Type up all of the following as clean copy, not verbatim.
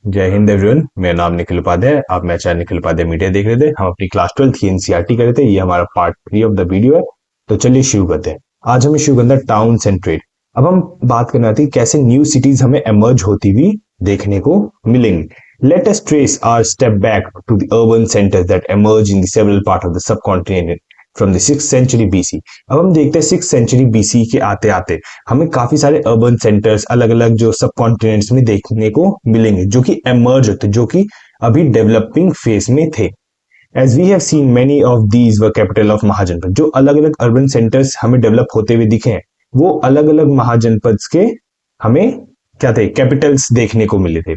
जय हिंद एवरीवन। मेरा नाम निखिल उपाध्याय है। आप मेरा चैनल निखिल उपाध्याय मीडिया देख रहे थे। हम अपनी क्लास 12 की एनसीईआरटी कर रहे थे। ये हमारा पार्ट 3 ऑफ द वीडियो है। तो चलिए शुरू करते हैं। आज हमें शुरू करना है टाउन्स एंड ट्रेड। अब हम बात करना थी कैसे न्यू सिटीज हमें एमर्ज होती हुई देखने को मिलेंगी। Let us trace our step back to the urban centres that emerge in the several part of the subcontinent from the 6th century BC. अब हम देखते हैं 6th सेंचुरी बीसी के आते आते हमें काफी सारे अर्बन सेंटर्स अलग अलग जो सब कॉन्टिनेंट्स में देखने को मिलेंगे जो कि एमर्ज होते, जो कि अभी डेवलपिंग फेज में थे। As we have seen many of these were capital of mahajanapada. जो अलग अलग अर्बन सेंटर्स हमें डेवलप होते हुए दिखे हैं वो अलग अलग महाजनपद के हमें क्या थे, कैपिटल्स देखने को मिले थे।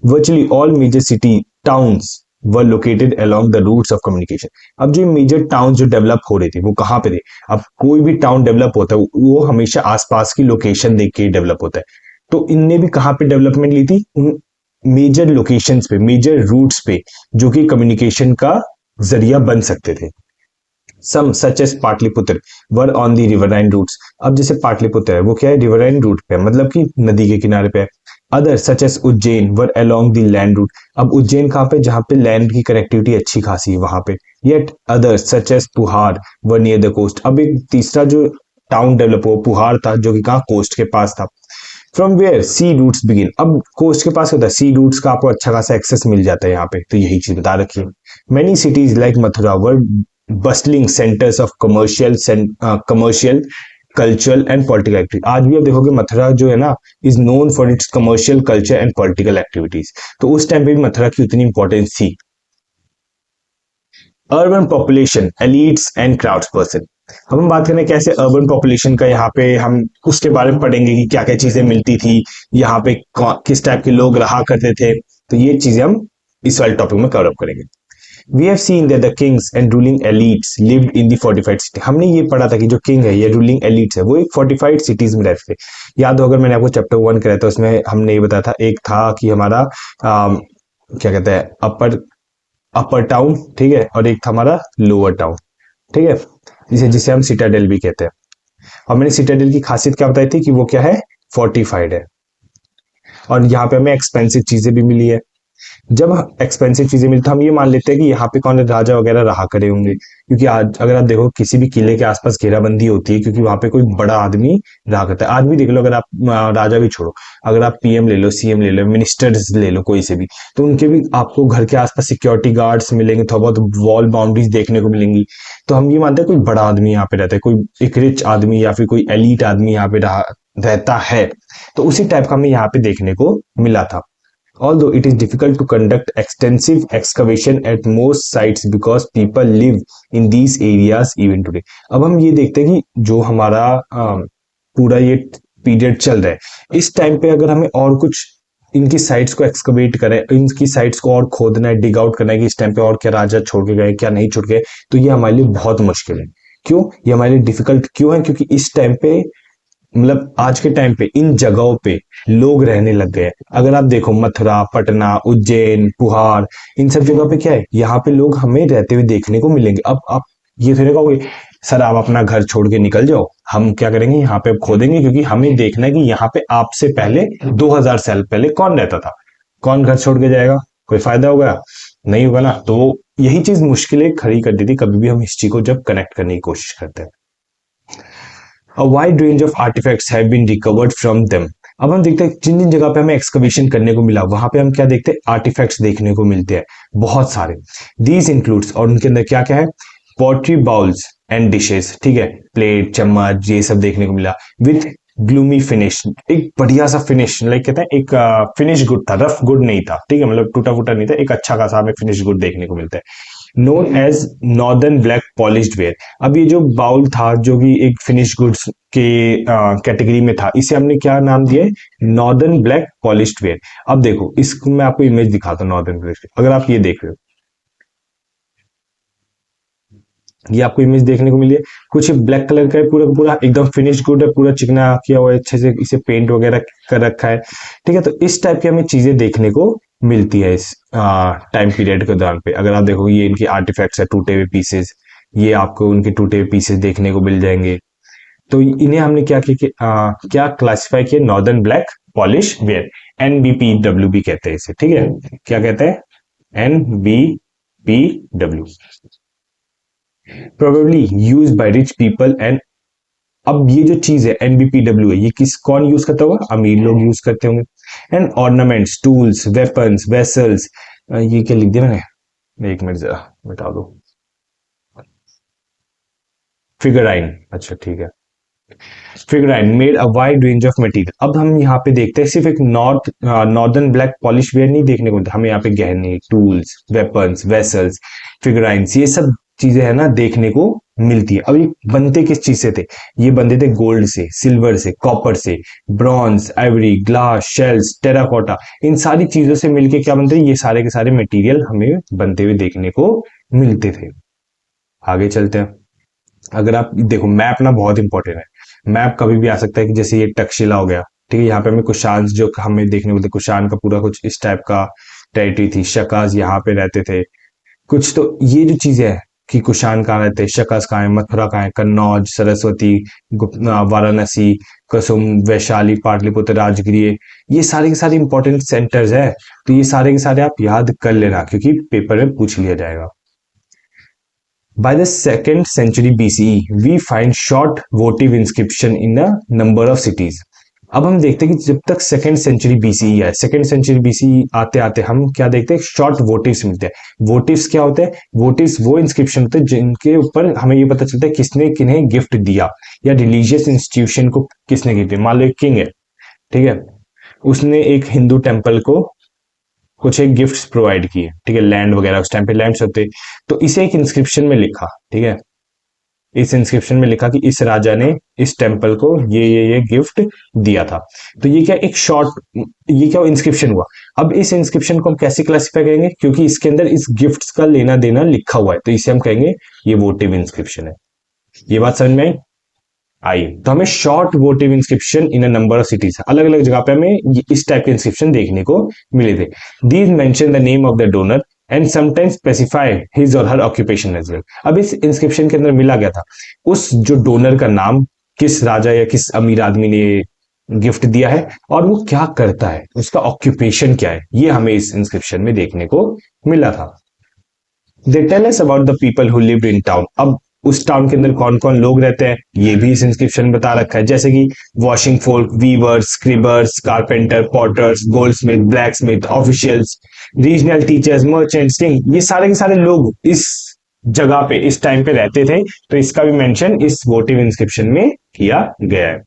Virtually all major city towns were located along the routes of communication। अब जो मेजर टाउन जो डेवलप हो रहे थे वो कहाँ पे थे? अब कोई भी टाउन डेवलप होता है वो हमेशा आसपास की लोकेशन देख के डेवलप होता है। तो इनने भी कहाँ पे डेवलपमेंट ली थी? उन मेजर लोकेशंस पे, मेजर रूट्स पे, जो कि कम्युनिकेशन का जरिया बन सकते थे। Some such as Pataliputra were on the riverline routes. अब जैसे पाटलिपुत्र है वो क्या है, रिवरलाइन रूट पे, मतलब कि नदी के किनारे पे है। Other such S Ujjain were along the land route. अब उज्जैन कहाँ पे, जहाँ पे लैंड की कनेक्टिविटी अच्छी खासी है वहां पे। Yet other such as Puhar were near the coast. अब एक तीसरा जो टाउन डेवलप हुआ पुहार था जो कि कहाँ, कोस्ट के पास था। From where sea routes begin. अब कोस्ट के पास होता है सी रूट्स का आपको अच्छा खासा एक्सेस मिल जाता है यहाँ पे, तो यही चीज बता रखी है। Many cities like Mathura were bustling centres of commercial cultural and political activity. आज भी आप देखोगे मथुरा जो है ना is known for its commercial culture and political activities. तो उस टाइम पे भी मथुरा की उतनी इंपॉर्टेंस थी। Urban population, elites and crowds person. अब हम बात करें कैसे अर्बन पॉपुलेशन का, यहाँ पे हम उसके बारे में पढ़ेंगे कि क्या क्या चीजें मिलती थी यहाँ पे, किस टाइप के लोग रहा करते थे। तो ये चीजें हम इस वाले टॉपिक में कवर अप करेंगे। We have seen that the kings and ruling elites lived in the fortified city। हमने ये पढ़ा था कि जो किंग है, ये रूलिंग एलिट्स है, वो एक फोर्टिफाइड सिटीज में रहते थे। याद हो अगर मैंने आपको चैप्टर 1 कराया था उसमें हमने ये बताया था, एक था कि हमारा क्या कहते हैं, अपर अपर टाउन, ठीक है, और एक था हमारा लोअर टाउन, ठीक है, जिसे जिसे हम सिटाडेल भी कहते हैं। और मैंने सिटाडेल की खासियत क्या बताई थी कि वो क्या है, फोर्टिफाइड है। और यहाँ पे हमें एक्सपेंसिव चीजें भी मिली है। जब एक्सपेंसिव चीजें मिलती हम ये मान लेते हैं कि यहाँ पे कौन राजा वगैरह रहा करे होंगे, क्योंकि आज अगर आप देखो किसी भी किले के आसपास घेराबंदी होती है क्योंकि वहां पे कोई बड़ा आदमी रहा करता है। आज भी देख लो, अगर आप राजा भी छोड़ो, अगर आप पीएम ले लो, सीएम ले लो, मिनिस्टर्स ले लो, कोई से भी, तो उनके भी आपको घर के आसपास सिक्योरिटी गार्ड्स मिलेंगे, थोड़ा बहुत वॉल बाउंड्रीज देखने को मिलेंगी। तो हम ये मानते हैं कोई बड़ा आदमी यहाँ पे रहता है, कोई एक रिच आदमी या फिर कोई एलिट आदमी यहाँ पे रहता है। तो उसी टाइप का हमें यहाँ पे देखने को मिला था। Although it is difficult to conduct extensive excavation at most sites because people live in these areas even today। अब हम ये देखते हैं कि जो हमारा पूरा ये पीरियड चल रहा है इस टाइम पे अगर हमें और कुछ इनकी साइट्स को एक्सकवेट करें, इनकी साइट्स को और खोदना है, डिग आउट करना है कि इस टाइम पे और क्या राजा छोड़ के गए, क्या नहीं छोड़ के गए, तो ये हमारे लिए बहुत मुश्किल है। क्यों ये हमारे लिए डिफिकल्ट क्यों है? क्योंकि इस टाइम पे, मतलब आज के टाइम पे इन जगहों पे लोग रहने लग गए। अगर आप देखो मथुरा, पटना, उज्जैन, पुहार, इन सब जगह पे क्या है, यहाँ पे लोग हमें रहते हुए देखने को मिलेंगे। अब आप ये थोड़ी कहोगे सर आप अपना घर छोड़ के निकल जाओ, हम क्या करेंगे यहाँ पे खोदेंगे, क्योंकि हमें देखना है कि यहाँ पे आपसे पहले 2000 साल पहले कौन रहता था। कौन घर छोड़ के जाएगा? कोई फायदा होगा? नहीं होगा ना। तो यही चीज मुश्किलें खड़ी कर दी थी कभी भी हम हिस्ट्री को जब कनेक्ट करने की कोशिश करते हैं। A wide range of artifacts have been recovered from them। अब हम देखते हैं जिन जिन जगह पे हमें एक्सकवेशन करने को मिला वहां पे हम क्या देखते हैं, आर्टिफैक्ट्स देखने को मिलते हैं बहुत सारे। दीज इंक्लूड्स, और उनके अंदर क्या क्या है, पॉटरी बाउल्स एंड डिशेस, ठीक है, प्लेट, चम्मच, ये सब देखने को मिला। विथ ग्लूमी फिनिश, एक बढ़िया सा फिनिश, लाइक कहते हैं एक फिनिश गुड था, रफ गुड नहीं था, ठीक है, मतलब टूटा फूटा नहीं था, एक अच्छा खासा हमें फिनिश गुड देखने को मिलता है। Known as northern black polished ware. अब ये जो बाउल था जो कि एक फिनिश गुड्स के कैटेगरी में था, इसे हमने क्या नाम दिया है, नॉर्दर्न ब्लैक पॉलिश्ड वेयर। अब देखो इसको मैं आपको इमेज दिखाता हूँ नॉर्दर्न ब्लैक। अगर आप ये देख रहे हो, ये आपको इमेज देखने को मिली है, कुछ ब्लैक कलर का है, पूरा पूरा एकदम फिनिश गुड है, पूरा चिकना किया हुआ है, अच्छे से इसे पेंट वगैरह कर रखा है, ठीक है। तो इस टाइप की हमें चीजें देखने को मिलती है इस टाइम पीरियड के दौरान पे। अगर आप देखो ये इनके आर्टिफैक्ट्स है, टूटे हुए पीसेस, ये आपको उनके टूटे हुए पीसेस देखने को मिल जाएंगे। तो इन्हें हमने क्या किया, क्या क्लासिफाई किया, northern black polish ware NBPW भी कहते हैं इसे, ठीक है, क्या कहते हैं, NBPW, probably use by rich people and, अब ये जो चीज है एनबीपीडब्ल्यू है, ये कौन यूज करता होगा, अमीर लोग यूज करते होंगे। And ornaments, tools, weapons, vessels, ये क्या लिख दिया मैंने, एक मिनट जरा बता दो, फिगराइन, अच्छा ठीक है, figurine made a wide range of material. अब हम यहाँ पे देखते हैं सिर्फ एक नॉर्दर्न ब्लैक पॉलिश वेयर नहीं देखने को मिलता, हमें यहाँ पे गहने, टूल्स, वेपन्स, वेसल्स, फिगराइंस, ये सब चीजें है ना देखने को मिलती है। अब ये बनते किस चीज से थे, ये बनते थे गोल्ड से, सिल्वर से, कॉपर से, bronze, ivory, glass, shells, terracotta, इन सारी चीजों से मिलके क्या बनते हैं, ये सारे के सारे मटेरियल हमें बनते हुए देखने को मिलते थे। आगे चलते हैं। अगर आप देखो मैप ना बहुत इंपॉर्टेंट है, मैप कभी भी आ सकता है कि जैसे ये तक्षशिला हो गया, ठीक है, यहाँ पे हमें कुशान जो हमें देखने को मिलते, कुशान का पूरा कुछ इस टाइप का टेरिटरी थी, शकाज यहाँ पे रहते थे कुछ, तो ये जो चीजें है कि कुशान कहाँ रहते हैं, शकाज कहाँ है, मथुरा कहाँ है, कन्नौज, सरस्वती, वाराणसी, कसुम, वैशाली, पाटलिपुत्र, राजगृह, ये सारे के सारे इंपॉर्टेंट सेंटर्स है, तो ये सारे के सारे आप याद कर लेना क्योंकि पेपर में पूछ लिया जाएगा। By the 2nd century BCE, we find short votive inscription in a number of cities. अब हम देखते हैं कि जब तक 2nd सेंचुरी बीसीई है, 2nd सेंचुरी बीसीई आते आते हम क्या देखते हैं, शॉर्ट वोटिव्स मिलते हैं। वोटिव्स क्या होते हैं, वोटिव्स वो इंस्क्रिप्शन होते हैं जिनके ऊपर हमें ये पता चलता है किसने किन्हें गिफ्ट दिया या रिलीजियस इंस्टीट्यूशन को किसने गिफ्ट दिया। मान लो एक किंग है, ठीक है, उसने एक हिंदू टेम्पल को कुछ एक गिफ्ट्स प्रोवाइड किए, ठीक है, लैंड वगैरह, उस टाइम पे लैंड्स होते, तो इसे एक इंस्क्रिप्शन में लिखा, ठीक है, इस इंस्क्रिप्शन में लिखा कि इस राजा ने इस टेम्पल को ये गिफ्ट दिया था। तो ये क्या एक शॉर्ट, ये क्या इंस्क्रिप्शन हुआ। अब इस इंस्क्रिप्शन को हम कैसे क्लासिफाई करेंगे, क्योंकि इसके अंदर इस गिफ्ट्स का लेना देना लिखा हुआ है, तो इसे हम कहेंगे ये वोटिव इंस्क्रिप्शन है। ये बात समझ में आई, तो हमें short वोटिव inscription in a number of cities, अलग अलग जगह पे हमें इस टाइप के इंस्क्रिप्शन देखने को मिले थे। These mention the name of the donor and sometimes specify his और हर ऑक्यूपेशन एज वेल। अब इस इंस्क्रिप्शन के अंदर मिला गया था उस जो डोनर का नाम, किस राजा या किस अमीर आदमी ने गिफ्ट दिया है और वो क्या करता है, उसका ऑक्यूपेशन क्या है, ये हमें इस इंस्क्रिप्शन में देखने को मिला था। They tell us about the people who lived in town. अब उस टाउन के अंदर कौन कौन लोग रहते हैं ये भी इस इंस्क्रिप्शन में बता रखा है, जैसे कि washing folk, weavers, scribers, carpenter, potters, goldsmith, blacksmith, officials, regional teachers, merchants, king, ये सारे के सारे लोग इस जगह पे इस टाइम पे रहते थे, तो इसका भी मेंशन इस वोटिव इंस्क्रिप्शन में किया गया है।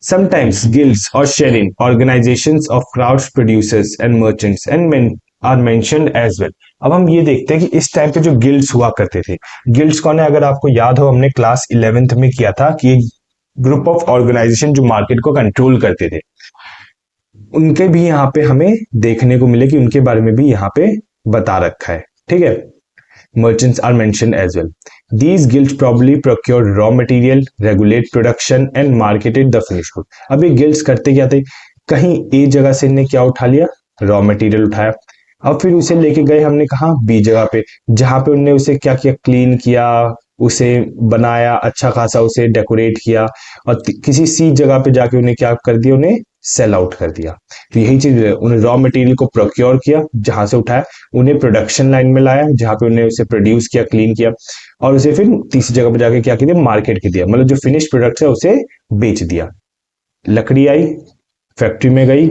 Sometimes guilds or sharing organizations of crowds producers and merchants and men are mentioned as well. अब हम ये देखते हैं कि इस टाइम पे जो गिल्ड्स हुआ करते थे, गिल्ड्स कौन है, अगर आपको याद हो हमने क्लास 11th में किया था कि ग्रुप ऑफ ऑर्गेनाइजेशन जो मार्केट को कंट्रोल करते थे, उनके भी यहाँ पे हमें देखने को मिले कि उनके बारे में भी यहाँ पे बता रखा है, ठीक है। Merchants are mentioned as well. These guilds probably procured raw material, regulate production and marketed the finished good. अब ये guilds करते क्या थे, कहीं एक जगह से इन्हें क्या उठा लिया, रॉ मटेरियल उठाया, अब फिर उसे लेके गए हमने कहा बी जगह पे, जहां पे उन्होंने उसे क्या किया, क्लीन किया, उसे बनाया, अच्छा खासा उसे डेकोरेट किया, और किसी सी जगह पे जाके उन्हें क्या कर दिया, उन्हें सेल आउट कर दिया। तो यही चीज है, उन्हें रॉ मटेरियल को प्रोक्योर किया जहां से उठाया, उन्हें प्रोडक्शन लाइन में लाया जहां पे उन्हें उसे प्रोड्यूस किया, क्लीन किया, और उसे फिर तीसरी जगह पे जाके क्या किया, मार्केट के दिया, मतलब जो फिनिश प्रोडक्ट है उसे बेच दिया। लकड़ी आई, फैक्ट्री में गई,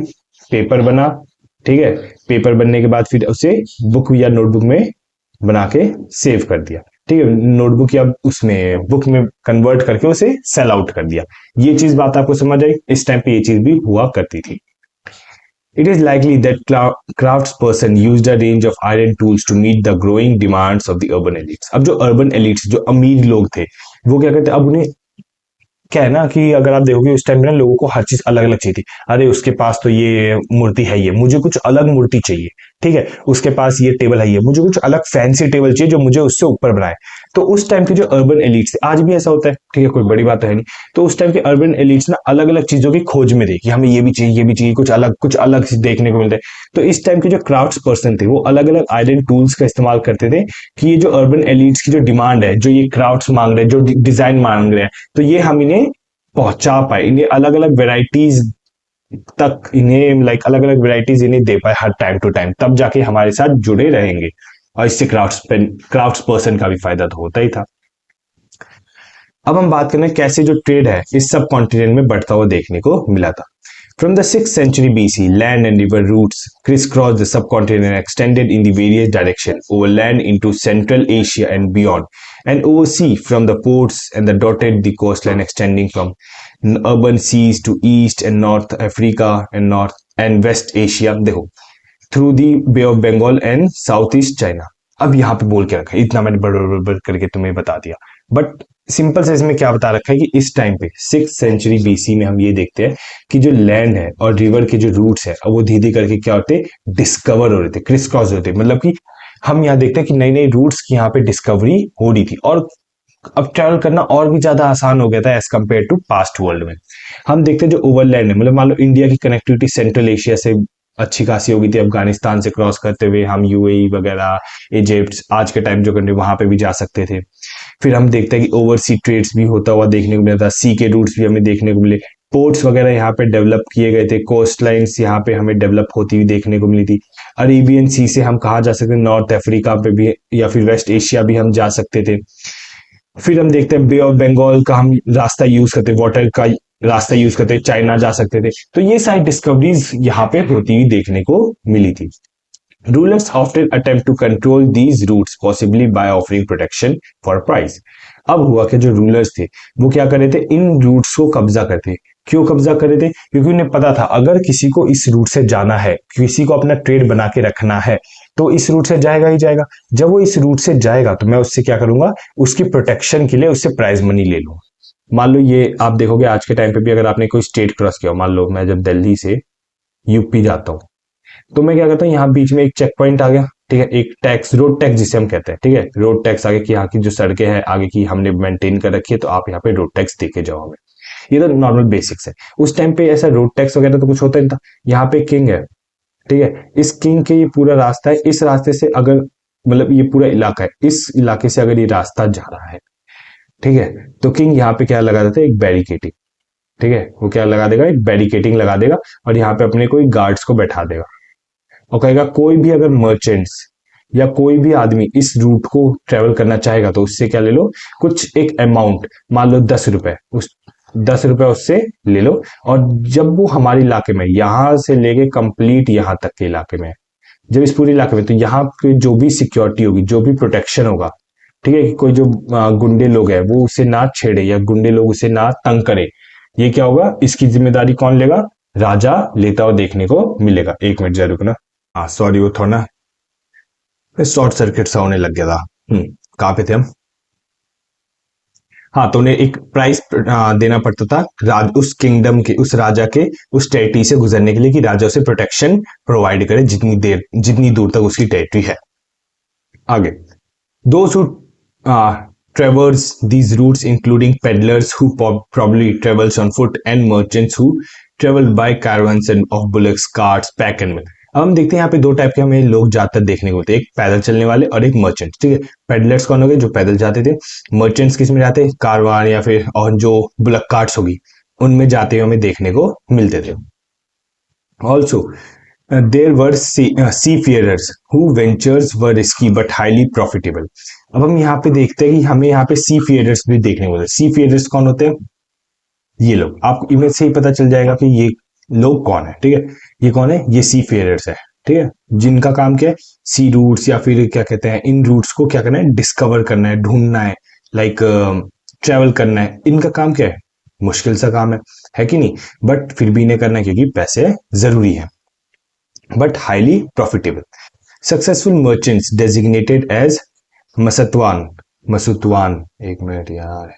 पेपर बना, ठीक है, पेपर बनने के बाद फिर उसे बुक या नोटबुक में बना के सेव कर दिया, ठीक है, नोटबुक या उसमें बुक में कन्वर्ट करके उसे सेल आउट कर दिया। ये चीज बात आपको समझ आई, इस टाइम पे ये चीज भी हुआ करती थी। It is likely that craftsperson used a range of iron tools to meet the growing demands of the urban elites. अब जो urban elites, जो अमीर लोग थे, वो क्या करते, अब उन्हें क्या है ना कि अगर आप देखोगे उस टाइम में ना लोगों को हर चीज अलग अलग चाहिए थी। अरे उसके पास तो ये मूर्ति है, ये मुझे कुछ अलग मूर्ति चाहिए, ठीक है, उसके पास ये टेबल है, ये मुझे कुछ अलग फैंसी टेबल चाहिए जो मुझे उससे ऊपर बनाए। तो उस टाइम के जो अर्बन एलिट्स थे, आज भी ऐसा होता है, ठीक है, कोई बड़ी बात तो है नहीं, तो उस टाइम के अर्बन एलिट्स ना अलग अलग चीजों की खोज में थे कि हमें ये भी चाहिए, ये भी चाहिए, कुछ अलग देखने को मिलता है। तो इस टाइम के जो क्राफ्ट्स पर्सन थे वो अलग अलग आयरन टूल्स का इस्तेमाल करते थे कि ये जो अर्बन एलिट्स की जो डिमांड है, जो ये क्राफ्ट्स मांग रहे हैं, जो डिजाइन मांग रहे हैं, तो ये हम इन्हें पहुंचा पाए, इन्हें अलग अलग वेराइटीज तक इन्हें लाइक अलग अलग वेराइटीज इन्हें दे पाए हर टाइम टू टाइम, तब जाके हमारे साथ जुड़े रहेंगे। और इससे क्राफ्ट्स पर्सन का भी फायदा तो होता ही था। अब हम बात करें कैसे जो ट्रेड है इस सब कॉन्टिनेंट में बढ़ता हुआ देखने को मिला था। From the 6th century BC, land and river routes crisscrossed the subcontinent and extended in the various directions over land into Central Asia and beyond, and over sea from the ports and the dotted the coastline extending from urban seas to East and North Africa and North and West Asia. देखो through the bay of Bengal and south east China. अब यहाँ पे बोल के रखा है, इतना मैंने बड़ करके तुम्हें बता दिया, बट सिंपल से इसमें क्या बता रखा है कि इस टाइम पे 6th सेंचुरी बीसी में हम ये देखते हैं कि जो लैंड है और रिवर के जो रूट्स है अब वो धीरे करके क्या होते डिस्कवर हो रहे थे, क्रिस क्रॉस होते, मतलब कि हम यहाँ देखते हैं कि नई नई रूट्स की यहाँ पे डिस्कवरी हो रही थी और अब ट्रैवल करना और भी ज्यादा आसान हो गया था as compare to past world में। हम देखते हैं जो ओवरलैंड है, मतलब मान लो इंडिया की कनेक्टिविटी सेंट्रल एशिया से अच्छी खासी हो गई थी, अफगानिस्तान से क्रॉस करते हुए हम यूएई वगैरह, इजिप्ट, आज के टाइम जो कंट्री वहां पे भी जा सकते थे। फिर हम देखते हैं कि ओवरसी ट्रेड्स भी होता हुआ देखने को मिला था, सी के रूट्स भी हमें देखने को मिले, पोर्ट्स वगैरह यहाँ पे डेवलप किए गए थे, कोस्ट लाइन्स यहाँ पे हमें डेवलप होती हुई देखने को मिली थी। अरेबियन सी से हम कहाँ जा सकते थे, नॉर्थ अफ्रीका पे भी या फिर वेस्ट एशिया भी हम जा सकते थे। फिर हम देखते हैं बे ऑफ बंगाल का हम रास्ता यूज करते, वाटर का रास्ता यूज करते चाइना जा सकते थे। तो ये सारी डिस्कवरीज यहाँ पे होती हुई देखने को मिली थी। Rulers often attempt to control these routes, possibly by offering protection for a price. अब हुआ कि जो रूलर्स थे वो क्या कर रहे थे, इन रूट्स को कब्जा करते। क्यों कब्जा कर रहे थे? क्योंकि उन्हें पता था अगर किसी को इस रूट से जाना है, किसी को अपना ट्रेड बना के रखना है, तो इस रूट से जाएगा ही जाएगा। जब वो इस रूट से जाएगा तो मैं उससे क्या करूंगा, उसकी प्रोटेक्शन के लिए उससे प्राइज मनी ले लूंगा। मान लो ये आप देखोगे आज के टाइम पे भी अगर आपने कोई स्टेट क्रॉस किया, मान लो मैं जब दिल्ली से यूपी जाता हूँ तो मैं क्या करता हूँ, यहाँ बीच में एक चेक पॉइंट आ गया, ठीक है, एक टैक्स, रोड टैक्स जिसे हम कहते हैं, ठीक है, रोड टैक्स आगे की यहाँ की जो सड़कें हैं आगे की हमने मेंटेन कर रखी है, तो आप यहाँ पे रोड टैक्स देके जाओ हमें। ये तो नॉर्मल बेसिक्स है। उस टाइम पे ऐसा रोड टैक्स वगैरह तो कुछ होता नहीं था। यहाँ पे किंग है, ठीक है, इस किंग के ये पूरा रास्ता है, इस रास्ते से अगर मतलब ये पूरा इलाका है, इस इलाके से अगर ये रास्ता जा रहा है, ठीक है, तो किंग यहाँ पे क्या लगा देता है, एक बैरिकेटिंग, ठीक है, वो क्या लगा देगा, एक बैरिकेटिंग लगा देगा और यहाँ पे अपने कोई गार्ड्स को बैठा देगा और कहेगा कोई भी अगर मर्चेंट्स या कोई भी आदमी इस रूट को ट्रेवल करना चाहेगा तो उससे क्या ले लो, कुछ एक अमाउंट, मान लो 10 रुपए, उस 10 रुपए उससे ले लो। और जब वो हमारे इलाके में यहां से लेके कंप्लीट यहां तक के इलाके में, जब इस पूरे इलाके में, तो यहाँ पे जो भी सिक्योरिटी होगी, जो भी प्रोटेक्शन होगा, ठीक है, कि कोई जो गुंडे लोग हैं वो उसे ना छेड़े या गुंडे लोग उसे ना तंग करे, ये क्या होगा, इसकी जिम्मेदारी कौन लेगा, राजा लेता हुआ देखने को मिलेगा। एक मिनट जरूर ना, हाँ सॉरी, वो थोड़ा ना शॉर्ट सर्किट सा होने लग गया था। कहाँ पे थे हम? हाँ, तो उन्हें एक प्राइस देना पड़ता था उस किंगडम के, उस राजा के उस टेरिटरी से गुजरने के लिए, कि राजा उसे प्रोटेक्शन प्रोवाइड करे जितनी दूर तक उसकी टेरिटरी है। आगे, those who traverse these routes including peddlers who probably travels on foot and merchants who travel by caravans and of bullocks, carts, pack and mill। अब हम देखते हैं यहाँ पे दो टाइप के हमें लोग ज्यादातर देखने को मिलते हैं, एक पैदल चलने वाले और एक मर्चेंट, ठीक है। पेडलर्स कौन हो गए, जो पैदल जाते थे। मर्चेंट्स किस में जाते हैं, कारवान या फिर और जो बुलक कार्ट्स होगी उनमें जाते हुए हमें देखने को मिलते थे। Also there were seafarers who ventures were risky but highly profitable। अब हम यहाँ पे देखते हैं कि हमें यहाँ पे सी फेयरर्स भी देखने को मिलते हैं। सी फेयरर्स कौन होते हैं, ये लोग, आपको इमेज से ही पता चल जाएगा कि ये लोग कौन है, ठीक है, ये कौन है, ये सी फेयरर्स है, ठीक है, जिनका काम क्या है, सी रूट्स या फिर क्या कहते हैं, इन रूट्स को क्या करना है, डिस्कवर करना है, ढूंढना है, लाइक ट्रेवल करना है। इनका काम क्या है, मुश्किल सा काम है कि नहीं, बट फिर भी इन्हें करना है क्योंकि पैसे जरूरी है, but highly profitable। Successful merchants designated as मसतवान, मसुतवान, एक मिनट यार,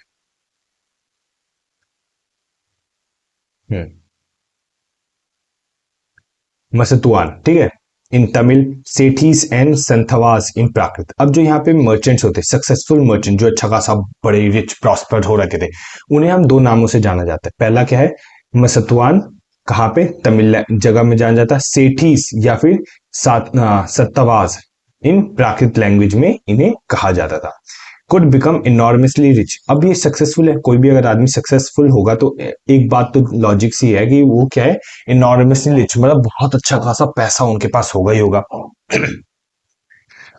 मसतवान, ठीक है, इन तमिल सेठीज एंड संथवास इन प्राकृत। अब जो यहाँ पे मर्चेंट्स होते, सक्सेसफुल मर्चेंट, जो अच्छा खासा बड़े रिच प्रॉस्पर हो रखे थे, उन्हें हम दो नामों से जाना जाता है। पहला क्या है, मसतवान, कहाँ पे, तमिल जगह में जाना जाता है। सेठीज या फिर सत्तवाज, इन प्राकृत लैंग्वेज में इन्हें कहा जाता था। Could become enormously rich. अब ये सक्सेसफुल है, कोई भी अगर आदमी सक्सेसफुल होगा तो एक बात तो लॉजिक सी है कि वो क्या है, इनॉर्मसली रिच, मतलब बहुत अच्छा खासा पैसा उनके पास होगा ही होगा।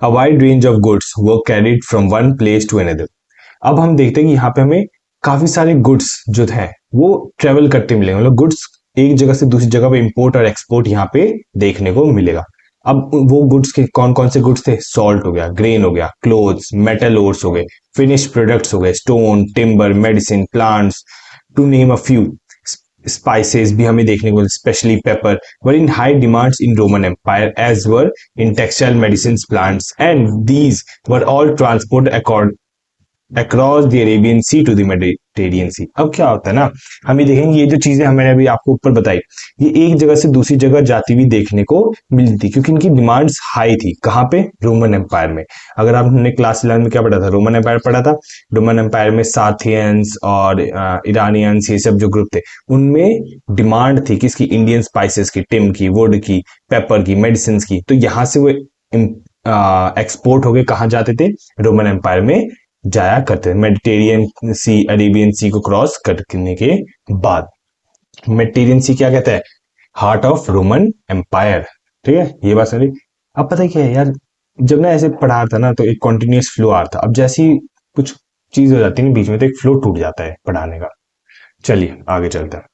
A wide range of goods were carried from one place to another. अब हम देखते हैं कि यहाँ पे हमें काफी सारे गुड्स जो है वो ट्रेवल करते मिलेंगे, मतलब गुड्स एक जगह से दूसरी जगह पे इंपोर्ट और एक्सपोर्ट यहाँ पे देखने को मिलेगा। अब वो गुड्स के कौन कौन से गुड्स थे, सॉल्ट हो गया, ग्रेन हो गया, क्लोथ्स, मेटल ओर्स हो गए, फिनिश्ड प्रोडक्ट्स हो गए, stone, timber, medicine plants, to name a few. Spices भी हमें देखने को, specially pepper, were in high demands in Roman empire as were in textile medicine plants, and these were all transport across the Arabian sea to the Mediterranean sea. अब क्या होता है ना, हम ये देखेंगे ये जो चीजें मैंने अभी आपको ऊपर बताई, ये एक जगह से दूसरी जगह जाती हुई देखने को मिलती थी, क्योंकि इनकी डिमांड्स हाई थी। कहाँ पे, रोमन एम्पायर में। अगर आपने क्लास 11 में क्या पढ़ा था, रोमन एम्पायर पढ़ा था। रोमन एम्पायर में साथियंस और ईरानियंस, ये सब जो ग्रुप थे, उनमें डिमांड थी किसकी, इंडियन स्पाइसेस की, टिम की, वुड की, पेपर की, मेडिसिन की। तो यहां से वो एक्सपोर्ट होके कहाँ जाते थे, रोमन एम्पायर में जाया करते थे, मेडिटेरियन सी, अरेबियन सी को क्रॉस करने के बाद। मेडिटेरियन सी क्या कहता है, हार्ट ऑफ रोमन एम्पायर। ठीक है, ये बात समझी। अब पता है क्या है यार, जब ना ऐसे पढ़ा था ना तो एक कॉन्टिन्यूस फ्लो आ रहा था, अब जैसी कुछ चीज हो जाती है ना बीच में तो एक फ्लो टूट जाता है पढ़ाने का। चलिए आगे चलते हैं।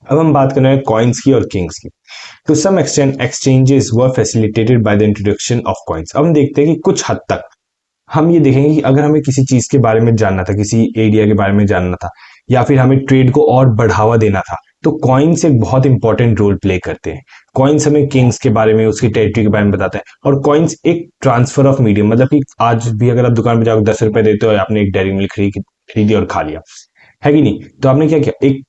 अब हम बात कर रहे हैं कॉइन्स की और किंग्स की। To some extent exchanges were facilitated by the introduction of coins. अब हम देखते हैं कि कुछ हद तक हम ये देखेंगे कि अगर हमें किसी चीज के बारे में जानना था, किसी एरिया के बारे में जानना था, या फिर हमें ट्रेड को और बढ़ावा देना था, तो कॉइन्स एक बहुत इंपॉर्टेंट रोल प्ले करते हैं। कॉइन्स हमें किंग्स के बारे में, उसकी टेरिटरी के बारे में बताते हैं, और कॉइन्स एक ट्रांसफर ऑफ मीडियम, मतलब कि आज भी अगर आप दुकान पर जाकर 10 रुपए देते हो, आपने एक डेयरी मिल्क खरीदी और खा लिया, है कि नहीं, तो आपने क्या किया, एक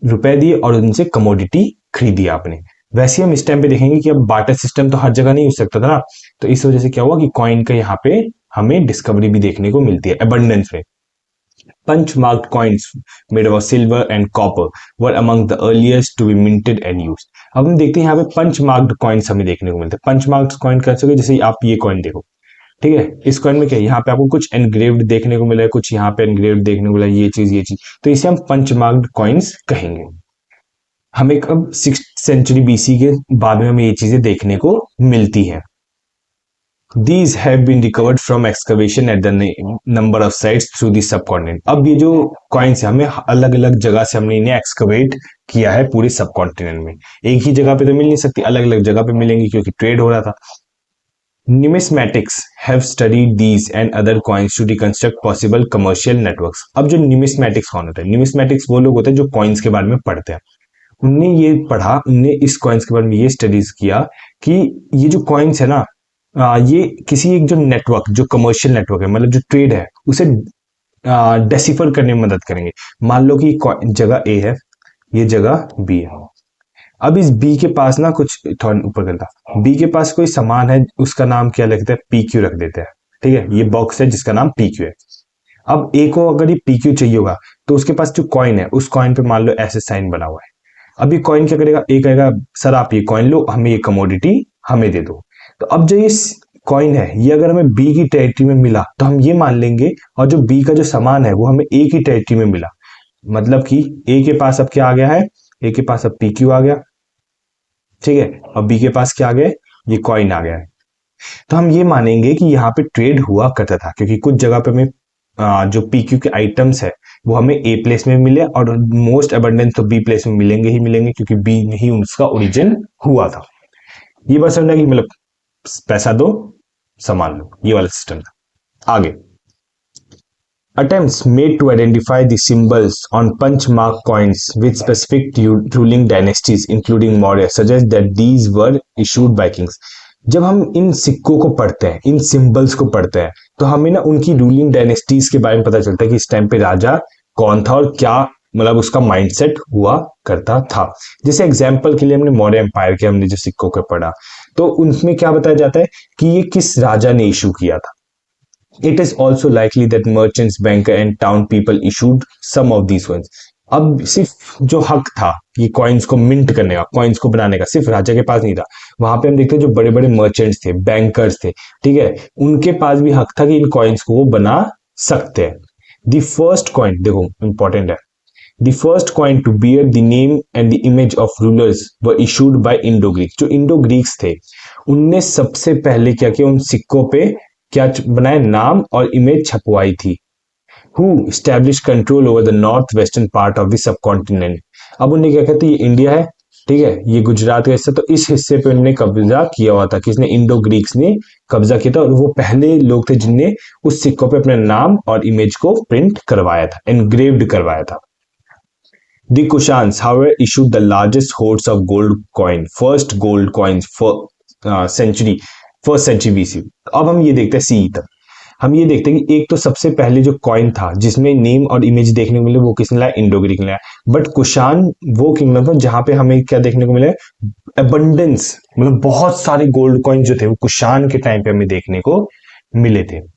रुपए दिए और उनसे कमोडिटी खरीदी आपने। वैसे हम इस टाइम पे देखेंगे कि अब बार्टर सिस्टम तो हर जगह नहीं हो सकता था ना, तो इस वजह से क्या हुआ कि कॉइन का यहाँ पे हमें डिस्कवरी भी देखने को मिलती है एबंडेंस में। Punch marked coins made of silver and copper were among the earliest to be minted and used. अब हम देखते हैं यहाँ पे पंच मार्क्ड कॉइन्स हमें देखने को मिलते हैं। पंच मार्क्ड कॉइन कैसे होगा, जैसे आप ये कॉइन देखो, ठीक है, इस कॉइन में क्या है, यहाँ पे आपको कुछ एनग्रेव्ड देखने को मिला है, कुछ यहाँ पे एनग्रेव्ड देखने को मिला है, ये चीज, तो इसे हम पंच मार्क्ड कॉइन्स कहेंगे। हमें कब 6th सेंचुरी बीसी के बाद में हमें ये चीजें देखने को मिलती हैं। These have been recovered from excavation at the number of sites through the subcontinent। अब ये जो कॉइन्स है हमें अलग अलग जगह से हमने इन्हें एक्सकवेट किया है पूरे सबकॉन्टिनेंट में। एक ही जगह पे तो मिल नहीं सकती, अलग अलग जगह पे मिलेंगी क्योंकि ट्रेड हो रहा था। Numismatics have studied these and other coins to reconstruct possible commercial networks। अब जो न्यूमिस्मैटिक्स कौन होता है, न्यूमिस्मैटिक्स वो लोग होते हैं जो कॉइन्स के बारे में पढ़ते हैं। उनने ये पढ़ा, उनने इस कॉइन्स के बारे में ये स्टडीज किया कि ये जो कॉइन्स है ना, ये किसी एक जो नेटवर्क, जो कमर्शियल नेटवर्क है, मतलब जो ट्रेड है, उसे डेसिफर करने में मदद करेंगे। मान लो कि जगह ए है, ये जगह बी है। अब इस बी के पास ना कुछ, थोड़ा ऊपर करता, बी के पास कोई सामान है, उसका नाम क्या लिखते हैं, पी क्यू रख देते हैं। ठीक है, ये बॉक्स है जिसका नाम पी क्यू है। अब ए को अगर ये पी क्यू चाहिए होगा तो उसके पास जो कॉइन है, उस कॉइन पे मान लो ऐसे साइन बना हुआ है। अब ये कॉइन क्या करेगा, ए कहेगा सर आप ये कॉइन लो, हमें ये कमोडिटी हमें दे दो। तो अब जो ये कॉइन है, ये अगर हमें बी की टेरिटरी में मिला तो हम ये मान लेंगे, और जो बी का जो सामान है वो हमें ए की टेरिटरी में मिला, मतलब कि ए के पास अब क्या आ गया है, ए के पास अब पी क्यू आ गया। ठीक है, और बी के पास क्या आ गया, ये कॉइन आ गया है। तो हम ये मानेंगे कि यहाँ पे ट्रेड हुआ करता था, क्योंकि कुछ जगह पे हमें जो पी क्यू के आइटम्स है वो हमें ए प्लेस में मिले, और मोस्ट अबंडेंस तो बी प्लेस में मिलेंगे ही मिलेंगे, क्योंकि बी ही उसका ओरिजिन हुआ था। ये बात समझना कि मतलब पैसा दो सामान लो, ये वाला सिस्टम था। आगे, attempts made to identify the symbols on punch mark coins with specific ruling dynasties including Maurya suggest that these were issued by kings। जब हम इन सिक्कों को पढ़ते हैं, इन सिंबल्स को पढ़ते हैं, तो हमें ना उनकी रूलिंग डायनेस्टीज के बारे में पता चलता है कि इस टाइम पे राजा कौन था और क्या मतलब उसका माइंडसेट हुआ करता था। जैसे एग्जाम्पल के लिए हमने मौर्य एम्पायर के हमने जो सिक्कों को पढ़ा, तो उनमें क्या बताया जाता है कि ये किस राजा ने इशू किया था। It is also likely that merchants, banker and town people issued some of these coins। अब सिर्फ जो हक था ये कॉइन्स को मिंट करने का, कॉइन्स को बनाने का, सिर्फ राजा के पास नहीं था। वहां पे हम देखते हैं जो बड़े बड़े मर्चेंट्स थे, बैंकर्स थे, ठीक है, उनके पास भी हक था कि इन कॉइन्स को वो बना सकते हैं। द फर्स्ट कॉइन, देखो इंपॉर्टेंट है, the first coin to bear the name and the image of rulers were issued by Indo Greeks. जो इंडो ग्रीक्स थे उनने सबसे पहले क्या किया, उन सिक्कों पे क्या बनाए, नाम और इमेज छपवाई थी। Who establish control over the north western part of the sub continent. अब उन्हें क्या कहते हैं, ये इंडिया है, ठीक है, ये गुजरात का हिस्सा, तो इस हिस्से पे उन्होंने कब्जा किया हुआ था। किसने, इंडो ग्रीक्स ने कब्जा किया था, और वो पहले लोग थे जिनने उस सिक्कों पे अपने नाम और इमेज को प्रिंट करवाया था, एनग्रेव्ड करवाया था। The Kushans, however, issued the largest hoards of gold coin, first gold coins for century, first century BC। अब हम ये देखते हैं सी तक, हम ये देखते हैं कि एक तो सबसे पहले जो कॉइन था जिसमें नेम और इमेज देखने को मिले, वो किसने लाया, इंडो ग्रीक ने लाया। बट कुशान वो किंगडम था जहां पे हमें क्या देखने को मिले, अबंडेंस, मतलब बहुत सारे गोल्ड कॉइन जो थे वो कुशान के टाइम पे हमें देखने को मिले थे।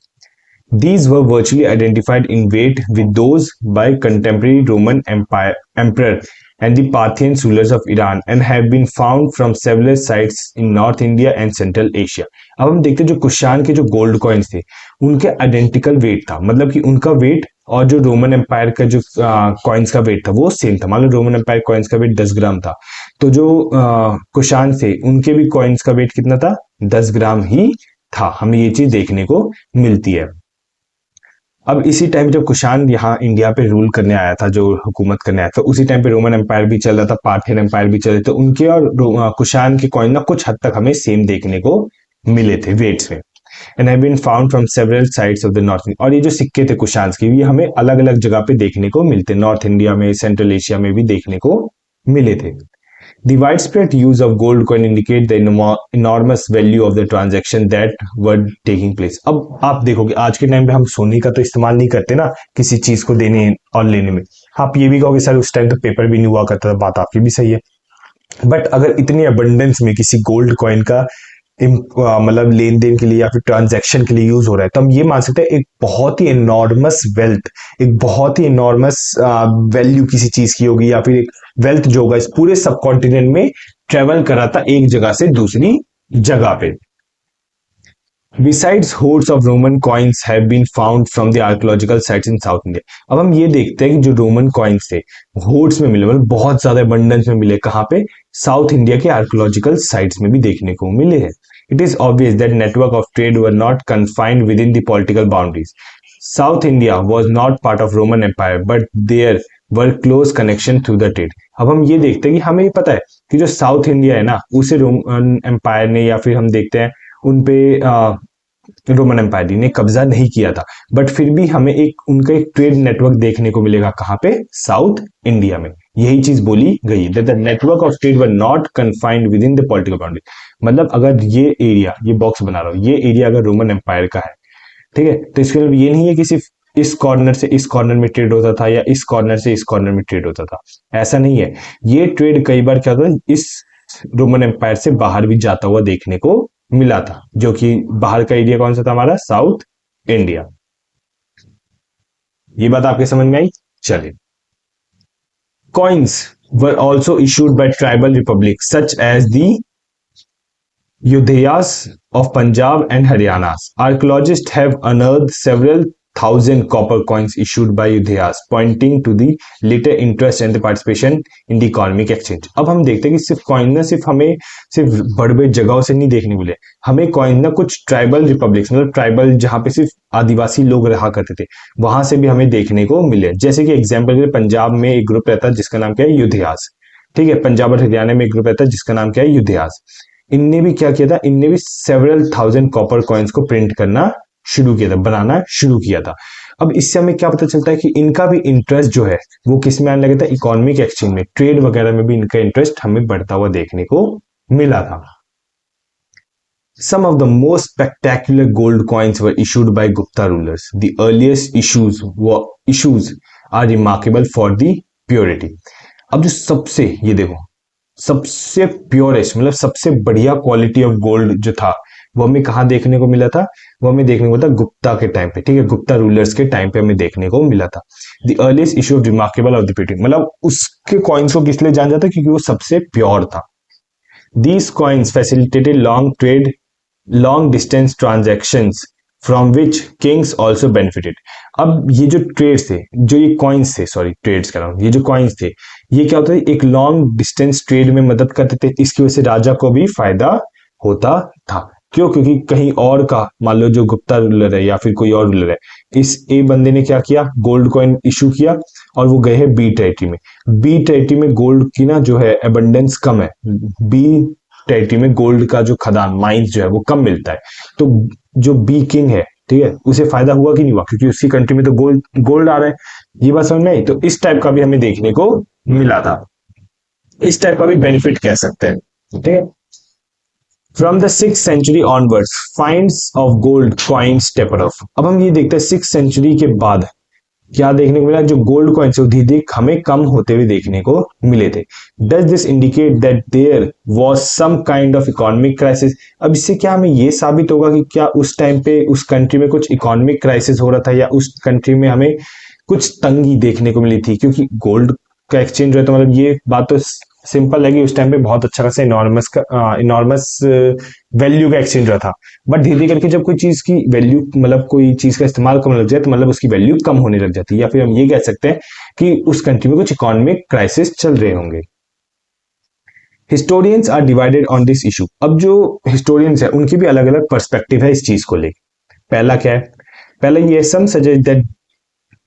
These were virtually identified in weight with those by contemporary Roman Empire emperor and the Parthian rulers of Iran and have been found from several sites in North India and Central Asia। अब हम देखते हैं जो कुशान के जो gold coins थे उनके identical wait था, मतलब कि उनका वेट और जो रोमन एम्पायर का जो कॉइन्स का वेट था वो सेम था। मान लो रोमन एम्पायर कॉइन्स का वेट 10 ग्राम था, तो जो कुशान थे उनके भी कॉइन्स का वेट कितना था, 10 ग्राम ही था। हमें ये चीज देखने को मिलती है। अब इसी टाइम जब कुशान यहाँ इंडिया पे रूल करने आया था, जो हुकूमत करने आया था, उसी टाइम पे रोमन एम्पायर भी चल रहा था, पार्थियन एम्पायर भी चल रहे थे। उनके और कुशान के कॉइन ना कुछ हद तक हमें सेम देखने को मिले थे वेट्स में। And have been found from several sides of the north. और ये जो सिक्के थे कुशान के, ये हमें अलग अलग जगह पे देखने को मिलते, नॉर्थ इंडिया में, सेंट्रल एशिया में भी देखने को मिले थे। The widespread use of gold coin indicate the enormous value of the transaction that were taking place। अब आप देखोगे आज के टाइम पे हम सोने का तो इस्तेमाल नहीं करते ना किसी चीज को देने और लेने में। आप ये भी कहोगे सर उस टाइम तो पेपर भी नहीं हुआ करता था, बात आपकी भी सही है। बट अगर इतनी अबंडेंस में किसी गोल्ड कॉइन का मतलब लेन देन के लिए या फिर ट्रांजैक्शन के लिए यूज हो रहा है, तो हम ये मान सकते हैं एक बहुत ही एनॉर्मस वेल्थ, एक बहुत ही एनॉर्मस वैल्यू किसी चीज की होगी, या फिर एक वेल्थ जो होगा इस पूरे सब कॉन्टिनेंट में ट्रेवल करा था एक जगह से दूसरी जगह पे। Besides, hordes of Roman coins have been found from the archaeological sites in South India। अब हम ये देखते हैं कि जो रोमन कॉइन्स थे होर्ड्स में मिले, मतलब बहुत ज्यादा अबंडेंस में मिले, कहाँ पे, साउथ इंडिया के आर्कियोलॉजिकल साइट्स में भी देखने को मिले हैं। It is obvious that network of trade were not confined within the political boundaries। South India was not part of Roman Empire, but there were close connection through the trade। अब हम ये देखते हैं कि हमें पता है कि जो साउथ इंडिया है ना, उसे रोमन एम्पायर ने, या फिर हम देखते हैं उनपे रोमन एम्पायर ने कब्जा नहीं किया था, बट फिर भी हमें एक उनका एक ट्रेड नेटवर्क देखने को मिलेगा, कहाँ पे, साउथ इंडिया में। यही चीज बोली गई है, the network of trade were not confined with in the political boundary. मतलब अगर ये एरिया, ये बॉक्स बना रहा हूं, ये एरिया अगर रोमन एम्पायर का है, ठीक है, तो इसके मतलब ये नहीं है कि सिर्फ इस कॉर्नर से इस कॉर्नर में ट्रेड होता था या इस कॉर्नर से इस कॉर्नर में ट्रेड होता था, ऐसा नहीं है। ये ट्रेड कई बार क्या होता है, इस रोमन एम्पायर से बाहर भी जाता हुआ देखने को मिला था, जो कि बाहर का एरिया कौन सा था हमारा, साउथ इंडिया। ये बात आपके समझ में आई। चलिए, coins were also issued by tribal republic such as the Yudhayas of Punjab and Haryana। Archaeologists have unearthed several thousand copper coins issued by Yudhayas, pointing to the later interest and the participation in the economic exchange। अब हम देखते हैं कि सिर्फ coin ना सिर्फ हमें सिर्फ बड़े बड़े जगहों से नहीं देखने मिले, हमें कॉइन ना कुछ ट्राइबल रिपब्लिक्स, मतलब ट्राइबल जहां पे सिर्फ आदिवासी लोग रहा करते थे, वहां से भी हमें देखने को मिले। जैसे कि एग्जाम्पल के लिए पंजाब में एक ग्रुप रहता है जिसका नाम क्या है, युद्धयास, ठीक है, पंजाब और हरियाणा में एक ग्रुप रहता है जिसका नाम क्या है, युद्धयास। इनने भी क्या किया था, इनने भी सेवरल थाउजेंड कॉपर कॉइन्स को प्रिंट करना शुरू किया था, बनाना शुरू किया था। अब इससे हमें क्या पता चलता है कि इनका भी इंटरेस्ट जो है वो किस में आने लगा था, इकोनॉमिक एक्सचेंज में, ट्रेड वगैरह में भी इनका इंटरेस्ट हमें बढ़ता हुआ देखने को मिला था। Some of the most spectacular gold coins were issued by Gupta rulers। The earliest issues are remarkable for the purity। अब जो सबसे, ये देखो, सबसे प्योरेस्ट, मतलब सबसे बढ़िया क्वालिटी ऑफ गोल्ड जो था वो हमें कहाँ देखने को मिला था, वो हमें देखने को मिला था गुप्ता के टाइम पे, ठीक है, गुप्ता रूलर्स के टाइम पे हमें देखने को मिला था। The earliest issue of remarkable of the purity, मतलब उसके कॉइन्स को किस लिए जाना जाता है, क्योंकि वो सबसे प्योर था। These coins facilitated long trade, long distance transactions from which Kings also benefited. अब ये जो ट्रेड्स थे, जो ये कॉइन्स थे, सॉरी ट्रेड्स कर रहा हूँ, ये जो कॉइन्स थे, ये क्या होता है, एक लॉन्ग डिस्टेंस ट्रेड में मदद करते थे, इसकी वजह से राजा को भी फायदा होता था। क्यों? क्योंकि कहीं और का, मान लो जो गुप्ता रूलर है या फिर कोई और रूलर है, इस ए बंदे ने क्या किया, गोल्ड कॉइन इशू किया और वो गए हैं बी टेरिटरी में। बी टेरिटरी में गोल्ड की ना जो है एबंडेंस कम है, बी टेरिटरी में गोल्ड का जो खदान माइंस जो है वो कम मिलता है। तो जो बी किंग है, ठीक है, उसे फायदा हुआ कि नहीं हुआ, क्योंकि उसकी कंट्री में तो गोल्ड गोल्ड आ रहा है। ये बात समझ में आई? तो इस टाइप का भी हमें देखने को मिला था, इस टाइप का भी बेनिफिट कह सकते हैं, ठीक है। From the 6th century onwards finds of gold coins taper of. अब हम ये देखते हैं 6th century के बाद क्या देखने को मिला, जो गोल्ड कॉइन्स धीरे धीरे हमें कम होते हुए देखने को मिले थे। Does this indicate that there was some kind of economic crisis. अब इससे क्या हमें ये साबित होगा कि क्या उस टाइम पे उस कंट्री में कुछ इकोनॉमिक क्राइसिस हो रहा था, या उस कंट्री में हमें कुछ तंगी देखने को मिली थी, क्योंकि गोल्ड का एक्सचेंज हो, तो मतलब ये बात तो सिंपल है कि उस टाइम पे बहुत अच्छा खासा इनॉर्मस वैल्यू का एक्सचेंज रहा था। बट धीरे धीरे करके जब कोई चीज की वैल्यू, मतलब कोई चीज का इस्तेमाल कम लग जाए, तो मतलब उसकी वैल्यू कम होने लग जाती है, या फिर हम ये कह सकते हैं कि उस कंट्री में कुछ इकोनॉमिक क्राइसिस चल रहे होंगे। Historians are divided on this issue. अब जो हिस्टोरियंस है उनकी भी अलग अलग पर्सपेक्टिव है इस चीज को लेकर। पहला क्या है, पहला ये, some suggest that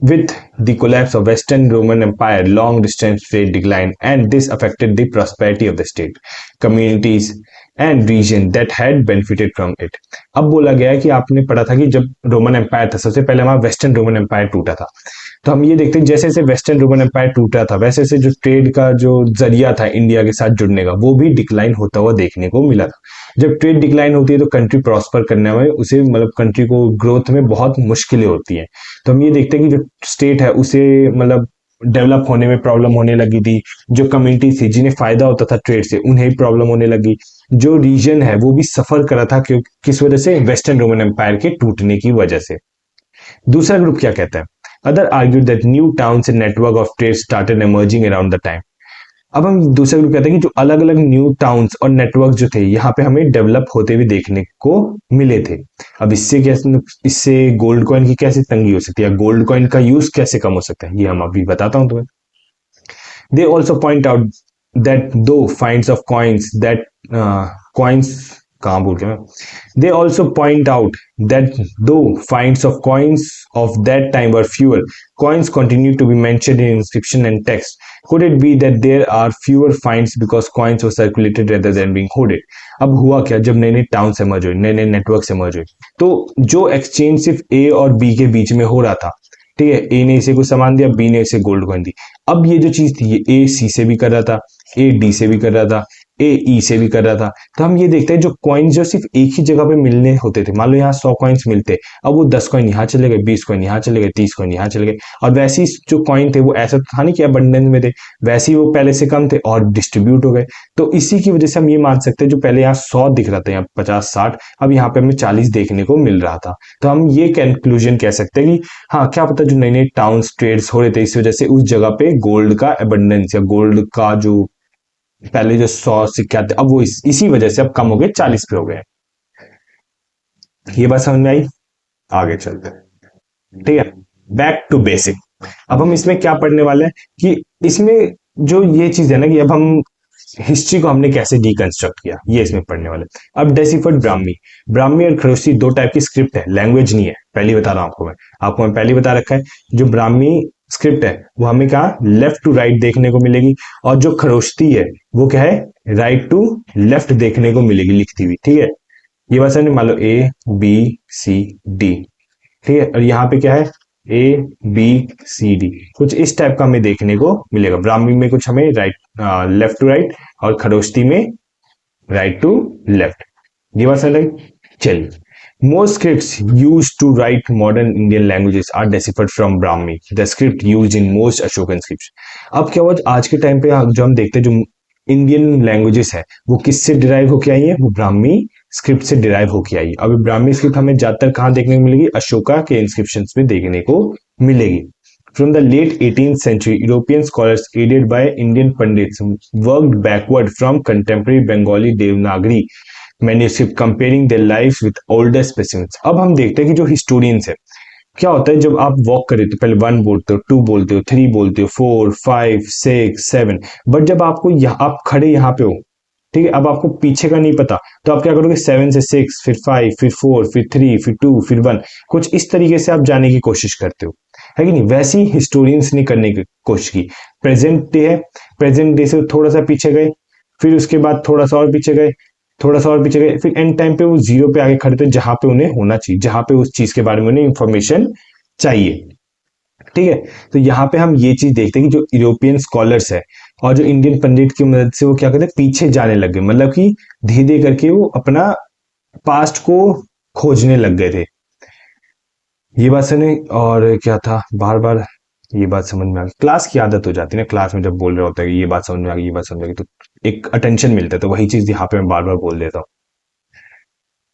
with the collapse of Western Roman Empire, long distance trade declined, and this affected the prosperity of the state, communities, and region that had benefited from it. अब बोला गया है कि आपने पढ़ा था कि जब रोमन एम्पायर था, सबसे पहले हमारा वेस्टर्न रोमन एम्पायर टूटा था। तो हम ये देखते हैं जैसे जैसे वेस्टर्न रोमन एम्पायर टूटा था, वैसे वैसे जो ट्रेड का जो जरिया था इंडिया के साथ जुड़ने का, वो भी डिक्लाइन होता हुआ देखने को मिला था। जब ट्रेड डिक्लाइन होती है तो कंट्री प्रॉस्पर करने में, उसे मतलब कंट्री को ग्रोथ में बहुत मुश्किलें होती हैं। तो हम ये देखते हैं कि जो स्टेट है उसे मतलब डेवलप होने में प्रॉब्लम होने लगी थी। जो कम्युनिटी थी जिन्हें फायदा होता था ट्रेड से, उन्हें भी प्रॉब्लम होने लगी। जो रीजन है वो भी सफर करा था, क्यों, किस वजह से, वेस्टर्न रोमन एम्पायर के टूटने की वजह से। दूसरा ग्रुप क्या कहता है, other argue that new towns and network of trade started emerging around the time. अब हम दूसरा ग्रुप कहते हैं कि जो अलग अलग न्यू टाउन्स और नेटवर्क जो थे यहाँ पे हमें डेवलप होते हुए देखने को मिले थे। अब इससे कैसे, इससे गोल्ड कॉइन की कैसे तंगी हो सकती है, गोल्ड कॉइन का यूज कैसे कम हो सकता है, ये हम अभी बताता हूं तुम्हें। They also point out that though finds of coins that coins कहाँ भूल गया, they also point out that though finds of coins of that time were fewer, coins continue to be mentioned in inscription and text. Could it be that there are fewer finds because coins were circulated rather than being hoarded? अब हुआ क्या, जब नए नए towns emerge हुए, नए नए networks emerge हुए, तो जो एक्सचेंज सिर्फ ए और बी के बीच में हो रहा था, ठीक है, ए ने इसे कुछ सामान दिया, बी ने इसे गोल्ड कॉइन दी। अब ये जो चीज थी, ये ए सी से भी कर रहा था, ए डी से भी कर रहा था, ए ई से भी कर रहा था। तो हम ये देखते हैं जो कॉइन्स जो सिर्फ एक ही जगह पे मिलने होते थे, मान लो यहाँ 100 कॉइन्स मिलते, अब वो 10 कॉइन यहाँ चले गए, 20 कॉइन यहाँ चले गए, 30 कॉइन यहाँ चले गए। और वैसे ही जो कॉइन थे वो ऐसा था नहीं कि अबंडेंस में थे, वैसे ही वो पहले से कम थे और डिस्ट्रीब्यूट हो गए। तो इसी की वजह से हम ये मान सकते हैं जो पहले यहाँ 100 दिख रहा था, यहाँ 50-60, अब यहाँ पे हमें 40 देखने को मिल रहा था। तो हम ये कंक्लूजन कह सकते हैं कि हाँ, क्या पता जो नए नए टाउन्स ट्रेड्स हो रहे थे, इस वजह से उस जगह पे गोल्ड का अबंडेंस या गोल्ड का जो पहले जो 100 सिक्के आते, अब वो इसी वजह से अब कम हो गए, 40 पे हो गए। ये बात समझ में आई? आगे चलते हैं, ठीक है। Back to basic. अब हम इसमें क्या पढ़ने वाले हैं कि इसमें जो ये चीज है ना, कि अब हम हिस्ट्री को हमने कैसे डिकंस्ट्रक्ट किया, ये इसमें पढ़ने वाले। अब डेसिफर्ड ब्राह्मी, ब्राह्मी और खरोष्टी दो टाइप की स्क्रिप्ट है, लैंग्वेज नहीं है, पहले बता रहा हूं आपको मैं पहले बता रखा है। जो ब्राह्मी स्क्रिप्ट है वो हमें कहा लेफ्ट टू राइट देखने को मिलेगी, और जो खरोष्टी है वो क्या है, राइट टू लेफ्ट देखने को मिलेगी लिखती हुई, ठीक है। ये बात समझ, मान लो ए बी सी डी, ठीक है, और यहाँ पे क्या है, ए बी सी डी, कुछ इस टाइप का हमें देखने को मिलेगा। ब्राह्मी में कुछ हमें राइट लेफ्ट टू राइट, और खरोष्टी में राइट टू लेफ्ट। ये बात समझ। चलिए, most scripts used to write modern Indian languages are deciphered from Brahmi, the script used in most Ashokan scripts. अब क्या हुआ, आज के टाइम पे जो हम देखते हैं जो इंडियन लैंग्वेजेस है वो किससे डिराइव होके आई है, वो ब्राह्मी स्क्रिप्ट से डिराइव होके आई है। अब ब्राह्मी स्क्रिप्ट हमें ज्यादातर कहाँ देखने को मिलेगी, अशोका के इंस्क्रिप्शंस में देखने को मिलेगी। From the late 18th century, European scholars aided by Indian Pandits worked backward from contemporary Bengali Devanagari manuscript comparing their life with older specimens. अब हम देखते हैं कि जो हिस्टोरियंस है, क्या होता है जब आप वॉक कर रहे हो तो पहले 1 बोलते हो, 2 बोलते हो, 3 बोलते हो, 4 5 6 7, बट जब आपको आप खड़े यहाँ पे हो, ठीक है, अब आपको पीछे का नहीं पता, तो आप क्या करोगे, 7 से 6, फिर 5, फिर 4, फिर 3, फिर 2, फिर 1, कुछ इस तरीके से आप जाने की कोशिश करते हो, है कि नहीं? वैसे ही हिस्टोरियंस ने करने की कोशिश की। प्रेजेंट डे है, प्रेजेंट डे से थोड़ा सा पीछे गए, फिर उसके बाद थोड़ा सा और पीछे गए, थोड़ा सा और पीछे गए, फिर एंड टाइम पे वो जीरो पे आगे खड़े थे जहां पे उन्हें होना चाहिए, जहां पे उस चीज के बारे में उन्हें इंफॉर्मेशन चाहिए। ठीक है, तो यहाँ पे हम ये चीज देखते हैं कि जो यूरोपियन स्कॉलर्स है और जो इंडियन पंडित की मदद से वो क्या करते हैं, पीछे जाने लग गए, मतलब कि धीरे धीरे करके वो अपना पास्ट को खोजने लग गए थे। ये बात सुने, और क्या था, बार बार ये बात समझ में आ गई, क्लास की आदत हो जाती है ना, क्लास में जब बोल रहे होता है कि ये बात समझ में आ गई, ये बात समझ में आ गई, तो एक अटेंशन मिलता है, तो वही चीज यहाँ पे मैं बार बार बोल देता हूँ।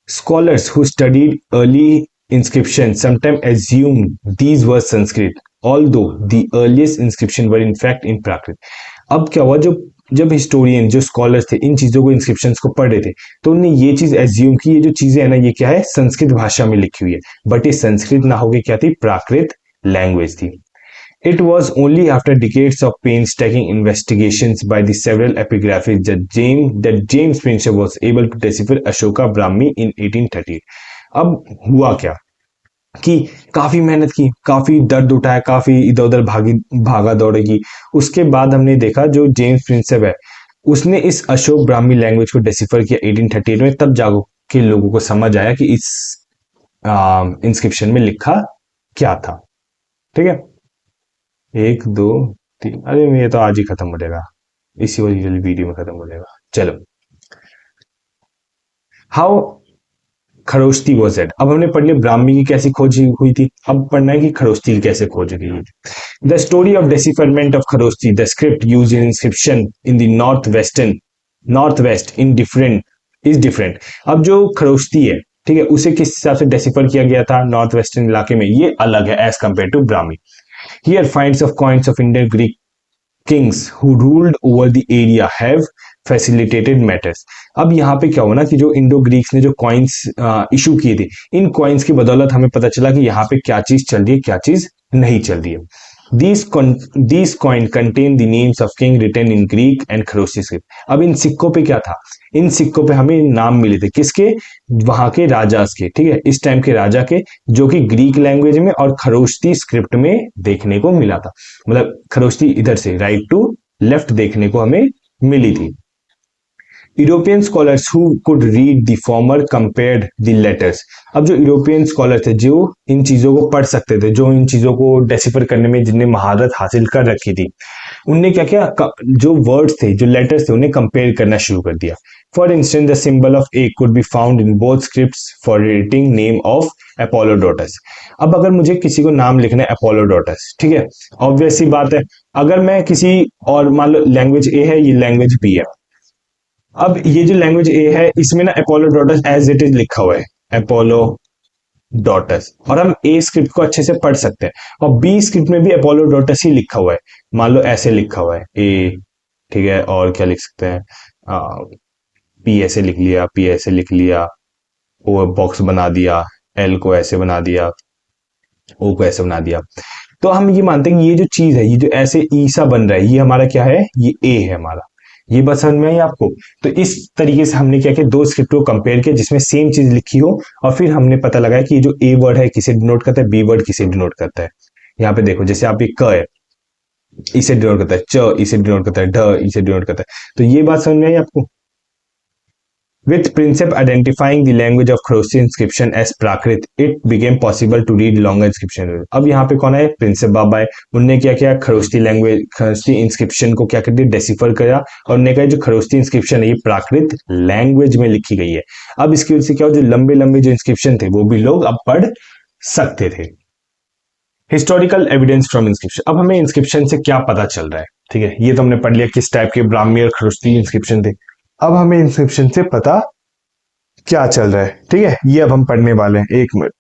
Scholars who studied early inscriptions sometimes assumed these were Sanskrit, although the earliest inscription were in fact in Prakrit. अब क्या हुआ, जब जब हिस्टोरियन जो स्कॉलर्स थे इन चीजों को, इंस्क्रिप्शंस को पढ़ रहे थे, तो उन्होंने ये चीज एज्यूम की, ये जो चीजें है ना, ये क्या है, संस्कृत भाषा में लिखी हुई है, बट ये संस्कृत ना होके क्या थी, प्राकृत लैंग्वेज थी। It was only after decades of painstaking investigations by the several epigraphists that James Spencer was able to decipher Ashoka Brahmi in 1830. अब हुआ क्या कि काफी मेहनत की, काफी दर्द उठाया, काफी इधर उधर भागा दौड़े की, उसके बाद हमने देखा जो जेम्स प्रिंसेप है, उसने इस अशोक ब्राह्मी लैंग्वेज को डिसिफर किया 1838 में, तब जागो के लोगों को समझ आया कि इस इंस्क्रिप्शन में लिखा क्या था। ठीक है, 1 2 3, अरे ये तो आज ही खत्म हो जाएगा, इसी वाली वीडियो में खत्म हो जाएगा। चलो, हाउ खरोष्टी वॉज एट, अब हमने पढ़ लिया ब्राह्मी की कैसी खोज हुई थी, अब पढ़ना है कि खरोष्टी की कैसे खोज गई। The story of decipherment of Kharoshthi, the script use in inscription in the north west in different is different. अब जो खरोष्टी है, ठीक है, उसे किस हिसाब से डेसिफर किया गया था नॉर्थ वेस्टर्न इलाके में, ये अलग है as compare to Brahmi. Here finds of coins of Indian Greek kings who ruled over the area have facilitated matters। अब यहाँ पे क्या हुआ ना कि जो इंडो ग्रीक्स ने जो कॉइन्स इशू किए थे, इन कॉइन्स की बदौलत हमें पता चला कि यहाँ पे क्या चीज चल रही है, क्या चीज नहीं चल रही है। These coin contain the names of king written in Greek and Kharosthi script। अब इन सिक्कों पे क्या था, इन सिक्कों पे हमें नाम मिले थे, किसके, वहां के राजास के, ठीक है, इस टाइम के राजा के, जो कि ग्रीक लैंग्वेज में और खरोष्टी स्क्रिप्ट में देखने को मिला था, मतलब खरोष्टी इधर से राइट टू लेफ्ट देखने को हमें मिली थी। European scholars who could read the former compared the letters. अब जो यूरोपियन स्कॉलर थे जो इन चीजों को पढ़ सकते थे, जो इन चीजों को डेसिफर करने में जिनने महारत हासिल कर रखी थी, उनने क्या किया, जो वर्ड्स थे, जो लेटर्स थे, उन्हें कंपेयर करना शुरू कर दिया। For instance the symbol of A could be found in both scripts for writing name of Apollodotus. अब अगर मुझे किसी को नाम लिखना है अपोलोडोटस, ठीक है, ऑब्वियस सी बात है, अगर मैं किसी और, मान लो लैंग्वेज ए है, ये लैंग्वेज बी है, अब ये जो लैंग्वेज ए है इसमें ना अपोलोडोटस एज इट इज लिखा हुआ है, अपोलोडोटस, और हम ए स्क्रिप्ट को अच्छे से पढ़ सकते हैं, और बी स्क्रिप्ट में भी अपोलोडोटस ही लिखा हुआ है, मान लो ऐसे लिखा हुआ है ए, ठीक है, और क्या लिख सकते हैं, पी ऐसे लिख लिया, पी ऐसे लिख लिया, ओ बॉक्स बना दिया, एल को ऐसे बना दिया, ओ को ऐसे बना दिया, तो हम ये मानते हैं कि ये जो चीज है, ये जो ऐसे ई सा बन रहा है, ये हमारा क्या है, ये ए है हमारा। ये बात समझ में आई आपको? तो इस तरीके से हमने क्या किया, दो स्क्रिप्ट को कंपेयर किया जिसमें सेम चीज लिखी हो, और फिर हमने पता लगाया कि ये जो ए वर्ड है किसे डिनोट करता है, बी वर्ड किसे डिनोट करता है। यहाँ पे देखो, जैसे आप ये क है, इसे डिनोट करता है, च इसे डिनोट करता है, ढ इसे डिनोट करता है, तो ये बात समझ में आई आपको? With Prinsep identifying the language of Kharosthi inscription as Prakrit, it became possible to read longer inscription। अब यहाँ पे कौन है, प्रिंसेप बाबा है, उनने क्या किया, खरोष्टी लैंग्वेज, खरोष्टी इंस्क्रिप्शन को क्या कर दिया, डेसिफर किया, और उन्होंने कहा जो खरोष्टी इंस्क्रिप्शन है ये प्राकृत लैंग्वेज में लिखी गई है। अब इसकी वजह से क्या हो, जो लंबे लंबे जो इंस्क्रिप्शन थे वो भी लोग अब पढ़ सकते थे। हिस्टोरिकल एविडेंस फ्रॉम इंस्क्रिप्शन, अब हमें इंस्क्रिप्शन से क्या पता चल रहा है, ठीक है, ये तो हमने पढ़ लिया किस टाइप के ब्राह्मी और खरोष्टी इंस्क्रिप्शन थे। अब हमें इंस्क्रिप्शन से पता क्या चल रहा है, ठीक है, ये अब हम पढ़ने वाले हैं। 1 मिनट,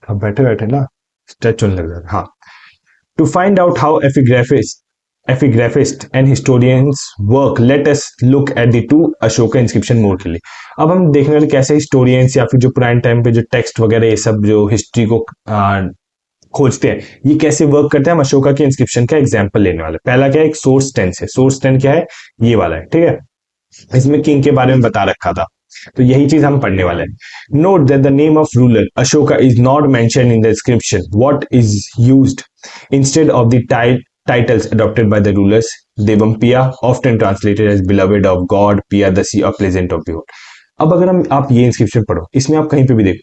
अब बैठे बैठे ना स्ट्रेच होने लग जाता है। हाँ, to find out how epigraphist epigraphist and historians work, let us look at the two Ashoka inscription more clearly. अब हम देखने वाले कैसे हिस्टोरियंस या फिर जो पुराने टाइम पे जो टेक्स्ट वगैरह ये सब जो हिस्ट्री को खोजते हैं, ये कैसे वर्क करते हैं, हम अशोका के इंस्क्रिप्शन का एग्जांपल लेने वाले। पहला क्या है, एक सोर्स टेंस है। सोर्स टेंस क्या है, ये वाला है, ठीक है। इसमें किंग के बारे में बता रखा था, तो यही चीज हम पढ़ने वाले हैं। Note that the name of ruler Ashoka is not mention in the inscription, what is used instead of the titles adopted by the rulers, Devam Pia, often translated as beloved of God, Pia the sea, or pleasant of behold। अब अगर हम आप ये inscription पढ़ो, इसमें आप कहीं पे भी देखो,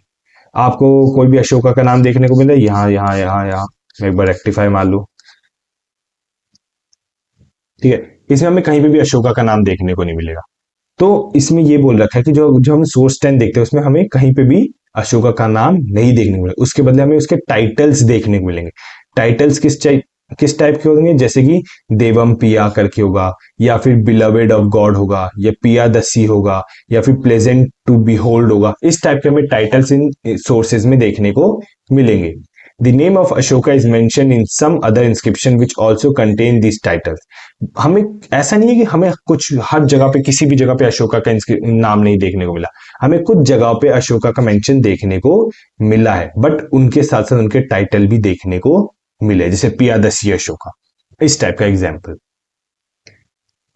आपको कोई भी अशोका का नाम देखने को मिले, यहाँ यहाँ यहाँ यहाँ, मैं एक बार रेक्टिफाई मार लूं, ठीक है। इसमें हमें कहीं पे भी अशोका का नाम देखने को नहीं मिलेगा। तो इसमें ये बोल रखा है कि जो जो हम सोर्स टेन देखते हैं उसमें हमें कहीं पे भी अशोका का नाम नहीं देखने को मिलेगा, उसके बदले हमें उसके टाइटल्स देखने को मिलेंगे। टाइटल्स किस टाइप के होंगे, जैसे कि देवम पिया करके होगा, या फिर बिलवेड ऑफ गॉड होगा, या पिया द सी होगा, या फिर प्लेजेंट टू बिहोल्ड होगा। इस टाइप के हमें टाइटल्स इन सोर्सेज में देखने को मिलेंगे। The name of Ashoka is mentioned in some other inscription which also contain these titles। हमें ऐसा नहीं है कि हमें कुछ हर जगह पे किसी भी जगह पे अशोका का नाम नहीं देखने को मिला, हमें कुछ जगह पे अशोका का मेंशन देखने को मिला है, बट उनके साथ साथ उनके टाइटल भी देखने को मिले, जैसे पियादसी अशोका, इस टाइप का example.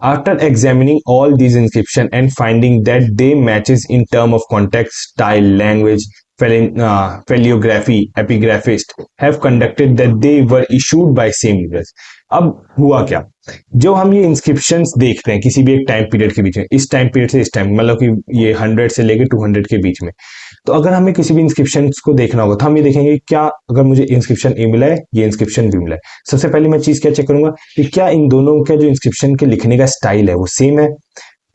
After examining all these inscriptions and finding that they matches in term of context, style, language, paleography, epigraphist have conducted that they were issued by same rulers। अब हुआ क्या, जो हम ये इंस्क्रिप्शंस देखते हैं किसी भी एक टाइम पीरियड के बीच में, इस टाइम पीरियड से इस टाइम, मतलब कि ये 100 से लेके 200 के बीच में, तो अगर हमें किसी भी इंस्क्रिप्शन को देखना होगा तो हम ये देखेंगे क्या, अगर मुझे इंस्क्रिप्शन ए मिला है, ये इंस्क्रिप्शन भी मिला है, सबसे पहले मैं चीज क्या चेक करूंगा कि क्या इन दोनों का जो इंस्क्रिप्शन के लिखने का स्टाइल है वो सेम है।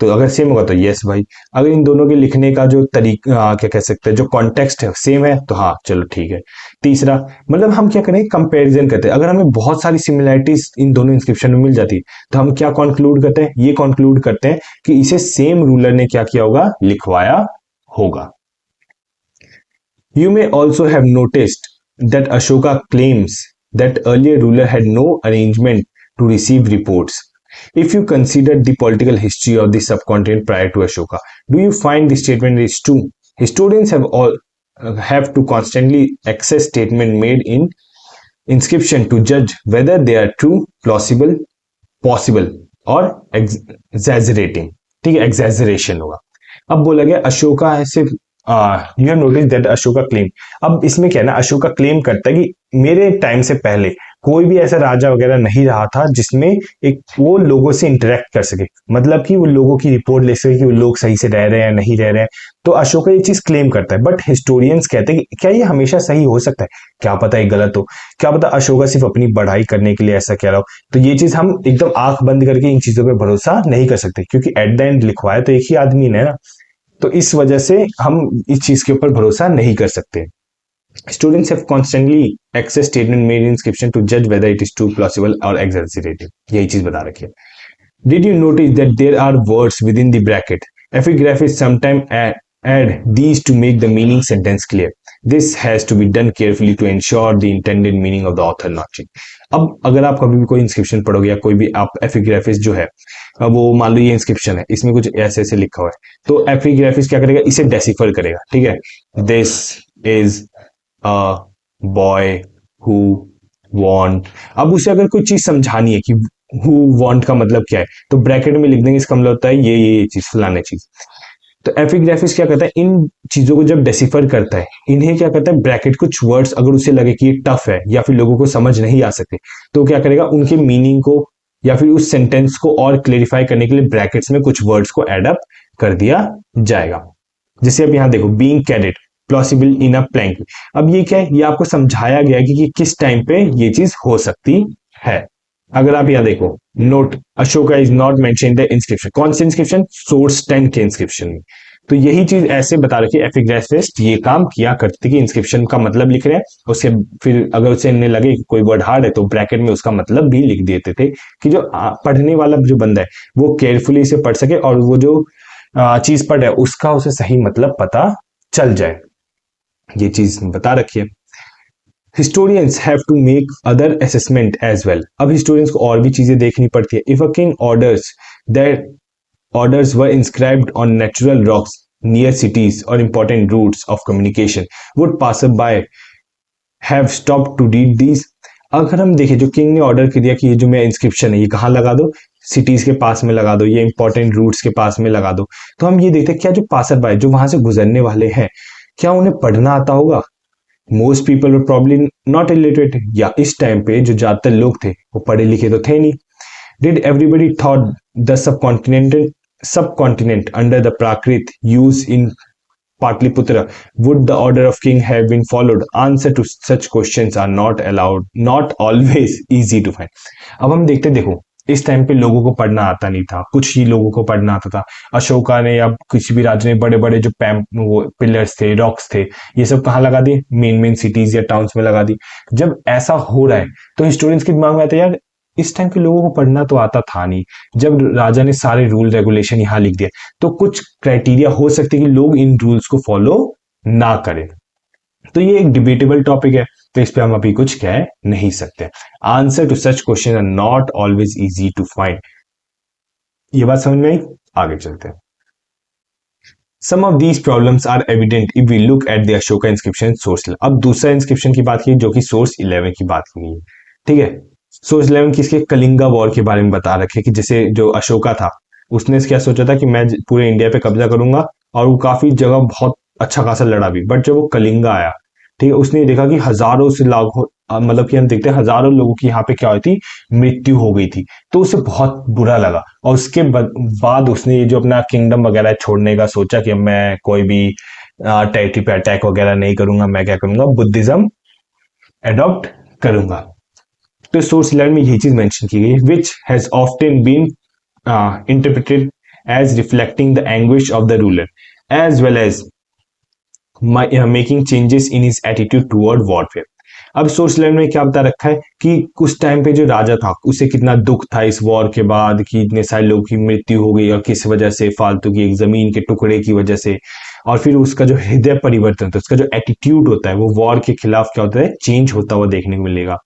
तो अगर सेम होगा तो यस भाई, अगर इन दोनों के लिखने का जो तरीका क्या कह सकते हैं, जो कॉन्टेक्स्ट है सेम है, तो हाँ चलो ठीक है। तीसरा, मतलब हम क्या करें, कंपैरिजन करते हैं। अगर हमें बहुत सारी सिमिलैरिटीज इन दोनों इंस्क्रिप्शन में मिल जाती है तो हम क्या कंक्लूड करते हैं, ये कंक्लूड करते हैं कि इसे सेम रूलर ने क्या किया होगा, लिखवाया होगा। You may also have noticed that Ashoka claims that earlier ruler had no arrangement to receive reports। If you consider the political history of the subcontinent prior to Ashoka, do you find the statement is true? Historians have to constantly access statement made in inscription to judge whether they are true, plausible, possible और exaggerating। ठीक है, exaggeration होगा। अब बोला गया अशोका है सिर्फ you have notice that Ashoka claim. अब इसमें क्या है ना, अशोका क्लेम करता है कि मेरे टाइम से पहले कोई भी ऐसा राजा वगैरह नहीं रहा था जिसमें एक वो लोगों से इंटरेक्ट कर सके, मतलब कि वो लोगों की रिपोर्ट ले सके कि वो लोग सही से रह रहे हैं नहीं रह रहे हैं। तो अशोका ये चीज क्लेम करता है, बट हिस्टोरियंस कहते हैं कि क्या ये हमेशा सही हो सकता है, क्या पता ये गलत हो, क्या पता अशोका सिर्फ अपनी बढ़ाई करने के लिए ऐसा कह रहा हो। तो ये चीज हम एकदम आंख बंद करके इन चीजों पर भरोसा नहीं कर सकते, क्योंकि एट द एंड लिखवाया तो एक ही आदमी ने ना, तो इस वजह से हम इस चीज के ऊपर भरोसा नहीं कर सकते। Students have constantly access statement made in inscription to judge whether it is true, plausible or exaggerated। यही चीज बता रखी है। Did you notice that there are words within the bracket? Epigraphists sometimes add these to make the meaning sentence clear। This has to be done carefully to ensure the intended meaning of the author not changed। अब अगर आप कभी भी कोई inscription पढ़ोगे या कोई भी आप एपिग्राफिस्ट जो है, वो मान लो ये इंस्क्रिप्शन है, इसमें कुछ ऐसे ऐसे लिखा हुआ है, तो एपिग्राफिस्ट क्या करेगा, इसे डेसिफर करेगा। ठीक है, this is a boy who want. अब उसे अगर कोई चीज समझानी है कि हु वांट का मतलब क्या है, तो ब्रैकेट में लिख देंगे इसका मतलब होता है ये चीज, फलाने चीज। तो एपिग्राफिस्ट क्या करता है, इन चीजों को जब डेसिफर करता है, इन्हें क्या करता है, ब्रैकेट कुछ वर्ड्स अगर उसे लगे कि ये टफ है या फिर लोगों को समझ नहीं आ सकते, तो क्या करेगा, उनके मीनिंग को या फिर उस सेंटेंस को और क्लेरिफाई करने के लिए ब्रैकेट्स में कुछ वर्ड्स को एड अप कर दिया जाएगा। जैसे अब यहां देखो, बीइंग कैडेट प्लॉसिबल इन अ प्लैंक। अब ये क्या है, ये आपको समझाया गया कि किस टाइम पे ये चीज हो सकती है। अगर आप यहां देखो, note Ashoka is not mention in the inscription. कौन से इंस्क्रिप्शन, सोर्स 10 के इंस्क्रिप्शन में। तो यही चीज ऐसे बता रखी है, एपिग्राफिस्ट ये काम किया करते कि इंस्क्रिप्शन का मतलब लिख रहे हैं, उसके फिर अगर उसे इन्हें लगे कि कोई वर्ड हार्ड है तो ब्रैकेट में उसका मतलब भी लिख देते थे कि जो पढ़ने वाला जो बंदा है वो केयरफुली इसे पढ़ सके और वो जो चीज पढ़ रहा है उसका उसे सही मतलब पता चल जाए। ये चीज बता रखी है। Historians have to make other assessment as well. अब हिस्टोरियंस को और भी चीजें देखनी पड़ती है। If a king orders that orders were inscribed on natural rocks near cities or important routes of communication, would passerby have stopped to read these? अगर हम देखें जो किंग ने ऑर्डर कर दिया कि ये जो मेरा इंस्क्रिप्शन है ये कहाँ लगा दो, सिटीज के पास में लगा दो, ये इंपॉर्टेंट रूट्स के पास में लगा दो, तो हम ये देखते हैं क्या जो पासर बाय जो वहां से गुजरने वाले हैं क्या उन्हें पढ़ना आता होगा? Most people were probably not illiterate, या इस टाइम पे जो ज्यादातर लोग थे वो पढ़े लिखे तो थे नहीं। Did everybody thought the subcontinent under the Prakrit used in Patliputra, would the order of king have been followed? Answer to such questions are not allowed, not always easy to find. अब हम देखते देखो इस time पे लोगों को पढ़ना आता नहीं था, कुछ ही लोगों को पढ़ना आता था। अशोका ने या किसी भी राजा ने बड़े बड़े जो वो पिलर्स थे, रॉक्स थे, ये सब कहाँ लगा दिए? मेन सिटीज या टाउन्स में लगा दी। जब ऐसा हो रहा है तो हिस्टोरियंस के दिमाग में आता है यार इस टाइम के लोगों को पढ़ना तो आता था नहीं, जब राजा ने सारे रूल रेगुलेशन यहाँ लिख दिए तो कुछ क्राइटेरिया हो सकते कि लोग इन रूल्स को फॉलो ना करें। तो ये एक डिबेटेबल टॉपिक है, तो इस पे हम अभी कुछ कह नहीं सकते। Answer to such question are not always easy to find. ये बात समझ में आई? आगे चलते हैं। Some of these problems are evident if we look at the Ashoka inscription source 11। अब दूसरा इंस्क्रिप्शन की बात की जो कि सोर्स 11 की बात की गई है, ठीक है। सोर्स 11 किसके? कलिंगा वॉर के बारे में बता रखे कि जैसे जो अशोका था उसने क्या सोचा था कि मैं पूरे इंडिया पे कब्जा करूंगा, और वो काफी जगह बहुत अच्छा खासा लड़ा भी, बट जब वो कलिंगा आया, ठीक है, उसने देखा कि हजारों से लाखों मतलब कि हम देखते हैं हजारों लोगों की यहाँ पे क्या हुई थी, मृत्यु हो गई थी, तो उसे बहुत बुरा लगा। और उसके बाद उसने ये जो अपना किंगडम वगैरह छोड़ने का सोचा कि मैं कोई भी टेरिटरी पे अटैक वगैरह नहीं करूंगा, मैं क्या करूंगा, बुद्धिज्म एडॉप्ट करूंगा। तो सोर्स 11 में यही चीज मेंशन की गई, which has often been interpreted as reflecting the anguish of the ruler as well as making changes in his attitude toward warfare. अब सोर्स 11 में क्या बता रखा है कि उस टाइम पे जो राजा था उसे कितना दुख था इस वॉर के बाद कि इतने सारे लोगों की मृत्यु हो गई, और किस वजह से? फालतू की एक जमीन के टुकड़े की वजह से। और फिर उसका जो हृदय परिवर्तन था, उसका जो एटीट्यूड होता है वो वॉर के खिलाफ क्या होता है, चेंज होता हुआ देखने को मिलेगा।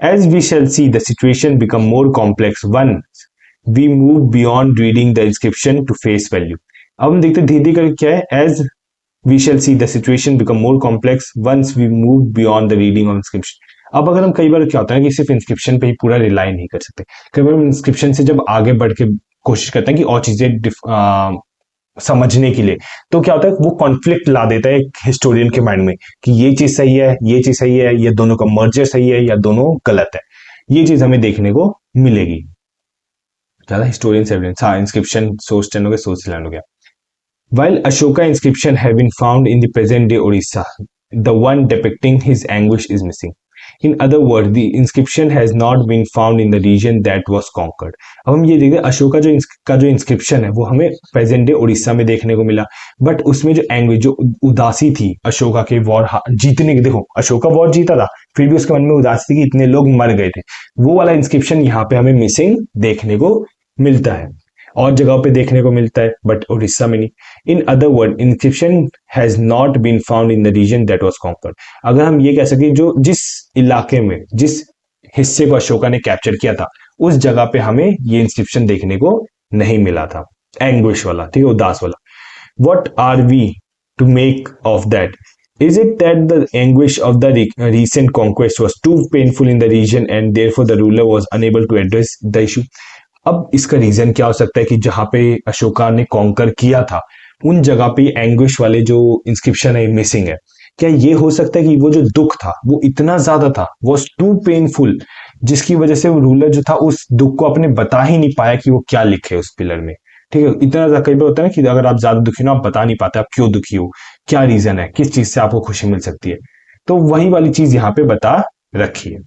As we shall see, the situation become more complex once we move beyond reading the inscription to face value. अब हम देखते धीरे धीरे क्या है, as we shall see the situation become more complex once we move beyond the reading of inscription. अब अगर हम कई बार क्या होता है कि सिर्फ इंस्क्रिप्शन पे ही पूरा रिलाई नहीं कर सकते, कई बार हम इंस्क्रिप्शन से जब आगे बढ़ के कोशिश करते हैं कि और चीजें समझने के लिए, तो क्या होता है वो कॉन्फ्लिक्ट ला देता है एक हिस्टोरियन के माइंड में कि ये चीज सही है, ये चीज सही है, ये दोनों का मर्जर सही है या दोनों गलत है। ये चीज हमें देखने को मिलेगी। ज्यादा हिस्टोरियंस एविडेंस, हाँ, इंस्क्रिप्शन सोर्स 10 हो गया, सोर्स 11 हो गया। While Ashoka inscription have been found in the present day Orissa, the one depicting his anguish is missing. In other words, the inscription has not been found in the region that was conquered. अब हम ये देखते हैं अशोका जो inscription है वो हमें present day Orissa में देखने को मिला, बट उसमें जो एंग्विश, जो उदासी थी अशोका के वॉर जीतने की, देखो अशोका वॉर जीता था फिर भी उसके मन में उदासी थी कि इतने लोग मर गए थे, वो वाला इंस्क्रिप्शन यहाँ पे हमें मिसिंग देखने को मिलता है। और जगह पे देखने को मिलता है बट उड़ीसा में नहीं। In other word, inscription has not been found in the region that was conquered. अगर हम ये कह सके जो जिस इलाके में, जिस हिस्से को अशोका ने कैप्चर किया था उस जगह पे हमें ये इंस्क्रिप्शन देखने को नहीं मिला था, एंग्विश वाला, ठीक है, उदास वाला। What are we to make of that? Is it that the anguish of the recent conquest was too painful in the region and therefore the ruler was unable to address the issue? अब इसका reason क्या हो सकता है कि जहां पे अशोका ने कॉन्कर किया था उन जगह पे एंग्विश वाले जो इंस्क्रिप्शन है मिसिंग है। क्या ये हो सकता है कि वो जो दुख था वो इतना ज्यादा था, वॉज टू पेनफुल, जिसकी वजह से वो रूलर जो था उस दुख को अपने बता ही नहीं पाया कि वो क्या लिखे उस पिलर में, ठीक है। इतना ज्यादा कई बार होता है कि अगर आप ज्यादा दुखी हो आप बता नहीं पाते आप क्यों दुखी हो, क्या रीजन है, किस चीज से आपको खुशी मिल सकती है, तो वही वाली चीज यहाँ पे बता रखी है।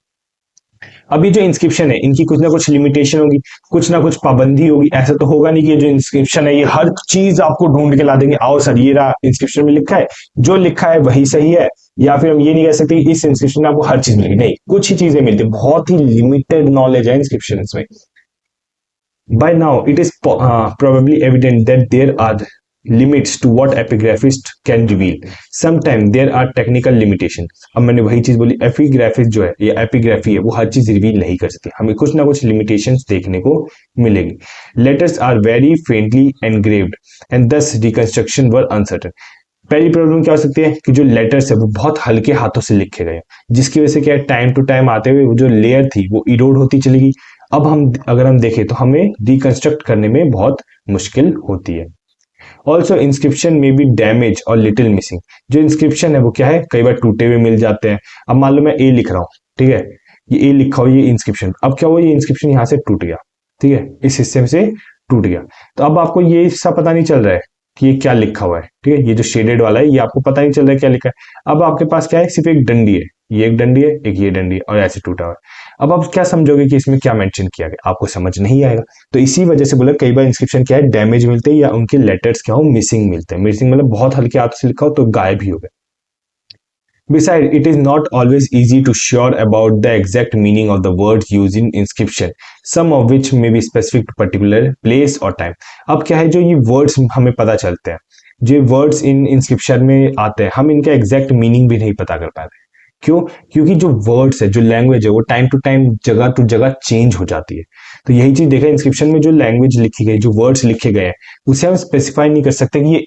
अभी जो इंस्क्रिप्शन है इनकी कुछ ना कुछ लिमिटेशन होगी, कुछ ना कुछ पाबंदी होगी। ऐसा तो होगा नहीं कि जो इंस्क्रिप्शन है ये हर चीज आपको ढूंढ के ला देंगे, आओ सर ये रहा इंस्क्रिप्शन में लिखा है, जो लिखा है वही सही है। या फिर हम ये नहीं कह सकते इस इंस्क्रिप्शन में आपको हर चीज मिलेगी, नहीं, कुछ ही चीजें मिलती है, बहुत ही लिमिटेड नॉलेज है इंस्क्रिप्शन में। By now, it is probably evident that there are limits to what epigraphist can reveal. Sometimes there are technical limitations. अब मैंने वही चीज बोली, एपिग्राफिस्ट जो है या एपिग्राफी है वो हर चीज रिवील नहीं कर सकती, हमें कुछ ना कुछ लिमिटेशंस देखने को मिलेगी. Letters are very faintly engraved and thus reconstruction were uncertain. पहली प्रॉब्लम क्या हो सकती है कि जो लेटर्स है वो बहुत हल्के हाथों से लिखे गए, जिसकी वजह से क्या है, टाइम टू टाइम आते हुए वो जो लेयर थी वो इरोड होती चलेगी. अब अगर हम देखें तो हमें रिकंस्ट्रक्ट करने में बहुत मुश्किल होती है. ऑल्सो इंस्क्रिप्शन में बी डैमेज और लिटिल मिसिंग. जो इंस्क्रिप्शन है वो क्या है, कई बार टूटे हुए मिल जाते हैं. अब मान लो मैं ए लिख रहा हूँ, ठीक है, ये ए लिखा हो, ये इंस्क्रिप्शन, अब क्या हुआ, ये इंस्क्रिप्शन यहाँ से टूट गया, ठीक है, इस हिस्से में से टूट गया. तो अब आपको ये हिस्सा पता नहीं चल रहा है कि ये क्या लिखा हुआ है, ठीक है, ये जो शेडेड वाला है ये आपको पता नहीं चल रहा है क्या लिखा है. अब आपके पास क्या है, सिर्फ एक डंडी है, ये एक डंडी है, एक ये डंडी है और ऐसे टूटा हुआ है. अब आप क्या समझोगे कि इसमें क्या मेंशन किया गया, आपको समझ नहीं आएगा. तो इसी वजह से बोला कई बार इंस्क्रिप्शन क्या है, डैमेज मिलते हैं या उनके लेटर्स क्या हो, मिसिंग मिलते हैं. मिसिंग मतलब बहुत हल्के हाथ से लिखा हो तो गायब ही हो गए. Besides, it is not always easy to sure about the exact meaning of the words used in inscription, some of which may be specific to particular place or time. अब क्या है, जो ये words हमें पता चलते हैं, जो वर्ड्स इन इंस्क्रिप्शन में आते हैं, हम इनका एग्जैक्ट मीनिंग भी नहीं पता कर पाते. क्यों? क्योंकि जो वर्ड्स है, जो लैंग्वेज है, वो टाइम टू टाइम, जगह टू जगह चेंज हो जाती है. तो यही चीज देखा, इंस्क्रिप्शन में जो लैंग्वेज लिखी गई, जो वर्ड्स लिखे गए हैं, उसे हम स्पेसिफाई नहीं कर सकते कि ये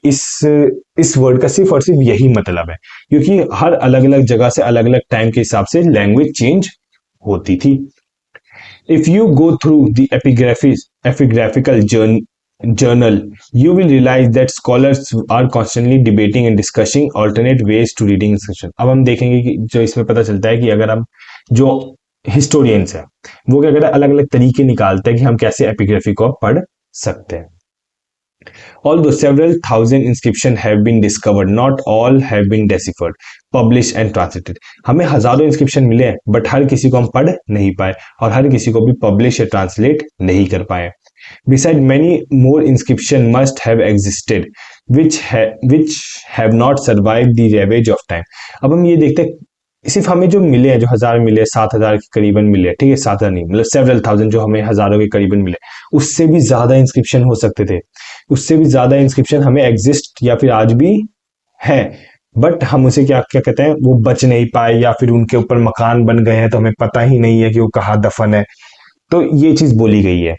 इस वर्ड का सिर्फ और सिर्फ यही मतलब है, क्योंकि हर अलग अलग जगह से अलग अलग टाइम के हिसाब से लैंग्वेज चेंज होती थी. If you go through the epigraphical journal, you will realize that scholars are constantly debating and discussing alternate ways to reading inscription. अब हम देखेंगे कि जो इसमें पता चलता है कि अगर हम जो हिस्टोरियंस है वो क्या कहते हैं, अलग अलग तरीके निकालते हैं कि हम कैसे एपिग्राफी को पढ़ सकते हैं. Although several thousand inscriptions have been discovered, not all have been deciphered, published and translated. हमें हजारों इंस्क्रिप्शन मिले हैं बट हर किसी को हम पढ़ नहीं पाए और हर किसी को भी पब्लिश या ट्रांसलेट नहीं कर पाए. Besides, many more inscription must have existed, which have not survived the ravage of time. अब हम ये देखते हैं, सिर्फ हमें जो मिले हैं, जो 1000 मिले, 7000 के करीबन मिले, ठीक है, 7000 नहीं, मतलब सेवरल थाउजेंड जो हमें हजारों के करीबन मिले, उससे भी ज्यादा इंस्क्रिप्शन हो सकते थे, उससे भी ज्यादा इंस्क्रिप्शन हमें एग्जिस्ट या फिर आज भी है, बट हम उसे क्या क्या कहते हैं, वो बच नहीं पाए या फिर उनके ऊपर मकान बन गए हैं तो हमें पता ही नहीं है कि वो कहाँ दफन है. तो ये चीज बोली गई है.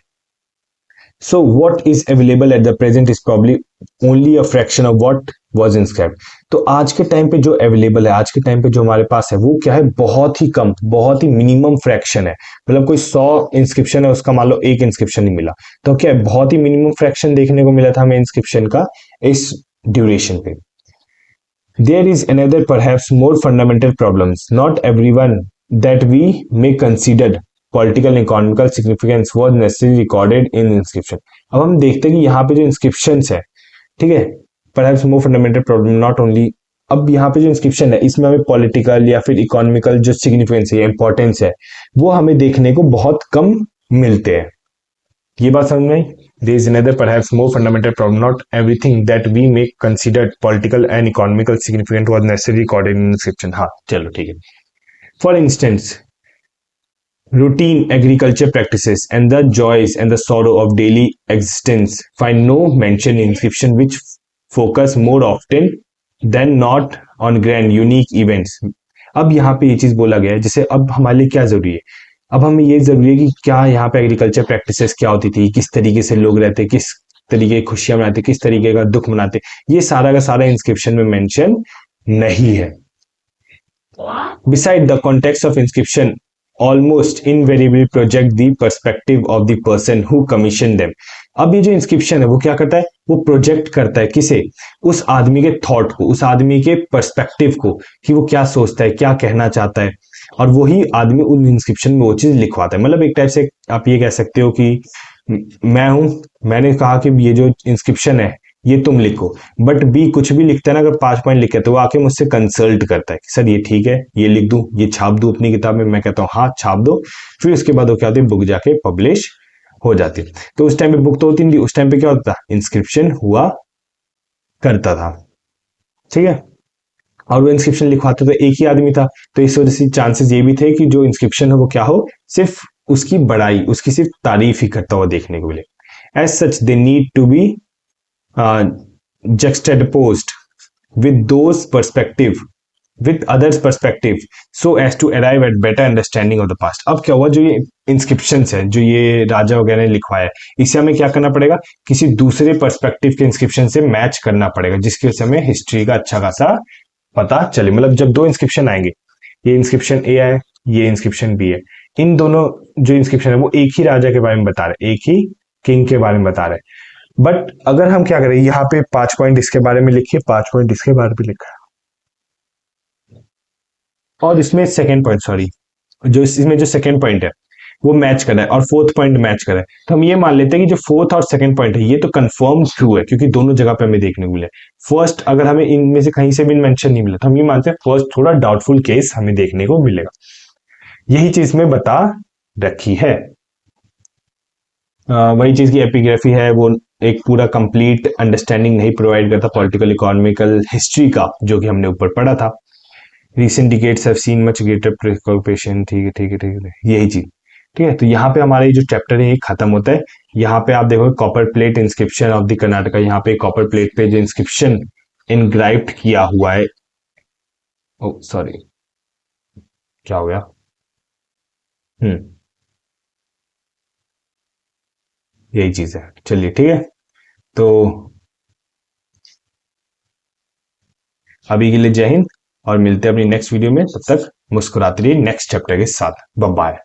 So what is available at the present is probably only a fraction of what was inscribed. तो आज के टाइम पे जो अवेलेबल है, आज के टाइम पे जो हमारे पास है, वो क्या है, बहुत ही कम, बहुत ही मिनिमम फ्रैक्शन है. मतलब कोई 100 इंस्क्रिप्शन है, उसका मान लो एक इंस्क्रिप्शन नहीं मिला, तो क्या है, बहुत ही मिनिमम फ्रैक्शन देखने को मिला था हमें इंस्क्रिप्शन का इस ड्यूरेशन पे. There is another perhaps more fundamental problems. Not everyone that we may consider political and economical significance was necessarily recorded in inscription. अब हम देखते हैं कि यहाँ पे जो inscriptions है, ठीक है, perhaps more fundamental problem not only, अब यहाँ पे जो inscription है इसमें हमें political या फिर economical जो significance है, importance है, वो हमें देखने को बहुत कम मिलते हैं. ये बात समझ में आई? There is another perhaps more fundamental problem. Not everything that we may consider political and economical significant was necessarily recorded in inscription. हाँ, चलो ठीक है. For instance, routine agriculture practices and the joys and the sorrow of daily existence find no mention in inscription, which focus more often than not on grand unique events. अब यहाँ पे ये चीज बोला गया है, जैसे अब हमारे लिए क्या जरूरी है, अब हमें ये जरूरी है कि क्या यहाँ पे एग्रीकल्चर प्रैक्टिसेस क्या होती थी, किस तरीके से लोग रहते, किस तरीके की खुशियां मनाते, किस तरीके का दुख मनाते, ये सारा का सारा इंस्क्रिप्शन में मेंशन नहीं है. Beside the context of inscription almost invariably project the perspective of the person who commissioned them. अब ये जो इंस्क्रिप्शन है वो क्या करता है, वो प्रोजेक्ट करता है किसे, उस आदमी के थॉट को, उस आदमी के पर्सपेक्टिव को, कि वो क्या सोचता है, क्या कहना चाहता है, और वही आदमी उन इंस्क्रिप्शन में वो चीज लिखवाता है. मतलब एक टाइप से आप ये कह सकते हो कि मैं हूं, मैंने कहा कि ये जो इंस्क्रिप्शन है ये तुम लिखो, बट बी कुछ भी लिखता है ना, अगर 5 पॉइंट लिखे तो वो आके मुझसे कंसल्ट करता है कि सर ये ठीक है, ये लिख दूं, ये छाप दूं अपनी किताब में. मैं कहता हूँ हाँ छाप दो. फिर उसके बाद वो क्या होती है, बुक जाके पब्लिश हो जाती है. तो उस टाइम पे बुक तो होती नहीं, उस टाइम पे क्या होता था, इंस्क्रिप्शन हुआ करता था, ठीक है, और वो इंस्क्रिप्शन लिखवाता तो एक ही आदमी था. तो इस वजह से चांसेस ये भी थे कि जो इंस्क्रिप्शन है वो क्या हो, सिर्फ उसकी बड़ाई, उसकी सिर्फ तारीफ ही करता हुआ देखने को मिले. As such they need to be juxtaposed with those perspective with others perspective so as to arrive at better understanding of the past। अब क्या हुआ, जो ये इंस्क्रिप्शंस है, जो ये राजा वगैरह ने लिखवाया है, इसे हमें क्या करना पड़ेगा, किसी दूसरे पर्सपेक्टिव के इंस्क्रिप्शन से मैच करना पड़ेगा, जिसकी वजह से हमें हिस्ट्री का अच्छा खासा पता चले। मतलब जब दो इंस्क्रिप्शन आएंगे, ये इंस्क्रिप्शन ए है, ये इंस्क्रिप्शन बी है, इन दोनों जो इंस्क्रिप्शन है वो एक ही राजा के बारे में बता रहे, एक ही किंग के बारे में बता रहे। बट अगर हम क्या करें, यहाँ पे 5 पॉइंट इसके बारे में लिखिए, 5 पॉइंट इसके बारे में लिखा है, और इसमें सेकंड पॉइंट, सॉरी, जो इसमें जो सेकंड पॉइंट है वो मैच कर रहा है और फोर्थ पॉइंट मैच कर रहा है, तो हम ये मान लेते हैं कि जो फोर्थ और सेकंड पॉइंट है ये तो कंफर्म ट्रू है, क्योंकि दोनों जगह पे हमें देखने को मिले। फर्स्ट अगर हमें इनमें से कहीं से भी मेंशन नहीं मिला तो हम ये मानते हैं फर्स्ट थोड़ा डाउटफुल केस हमें देखने को मिलेगा। यही चीज में बता रखी है। वही चीज की एपिग्राफी है, वो एक पूरा कंप्लीट अंडरस्टैंडिंग नहीं प्रोवाइड करता पॉलिटिकल इकोनॉमिकल हिस्ट्री का, जो कि हमने ऊपर पढ़ा था। Recent decades have seen much greater incorporation, ठीक है ठीक है ठीक है, यही चीज। ठीक है, तो यहाँ पे हमारा ये जो चैप्टर है ये खत्म होता है। यहाँ पे आप देखो copper plate inscription of the Karnataka, यहाँ पे कॉपर प्लेट पे जो इंस्क्रिप्शन इनग्राइब्ड किया हुआ है, ओ सॉरी क्या हो गया, हम्म, यही चीज है। चलिए ठीक है, तो अभी के लिए जय हिंद, और मिलते हैं अपनी नेक्स्ट वीडियो में। तब तक मुस्कुराते रहिए नेक्स्ट चैप्टर के साथ। Bye bye.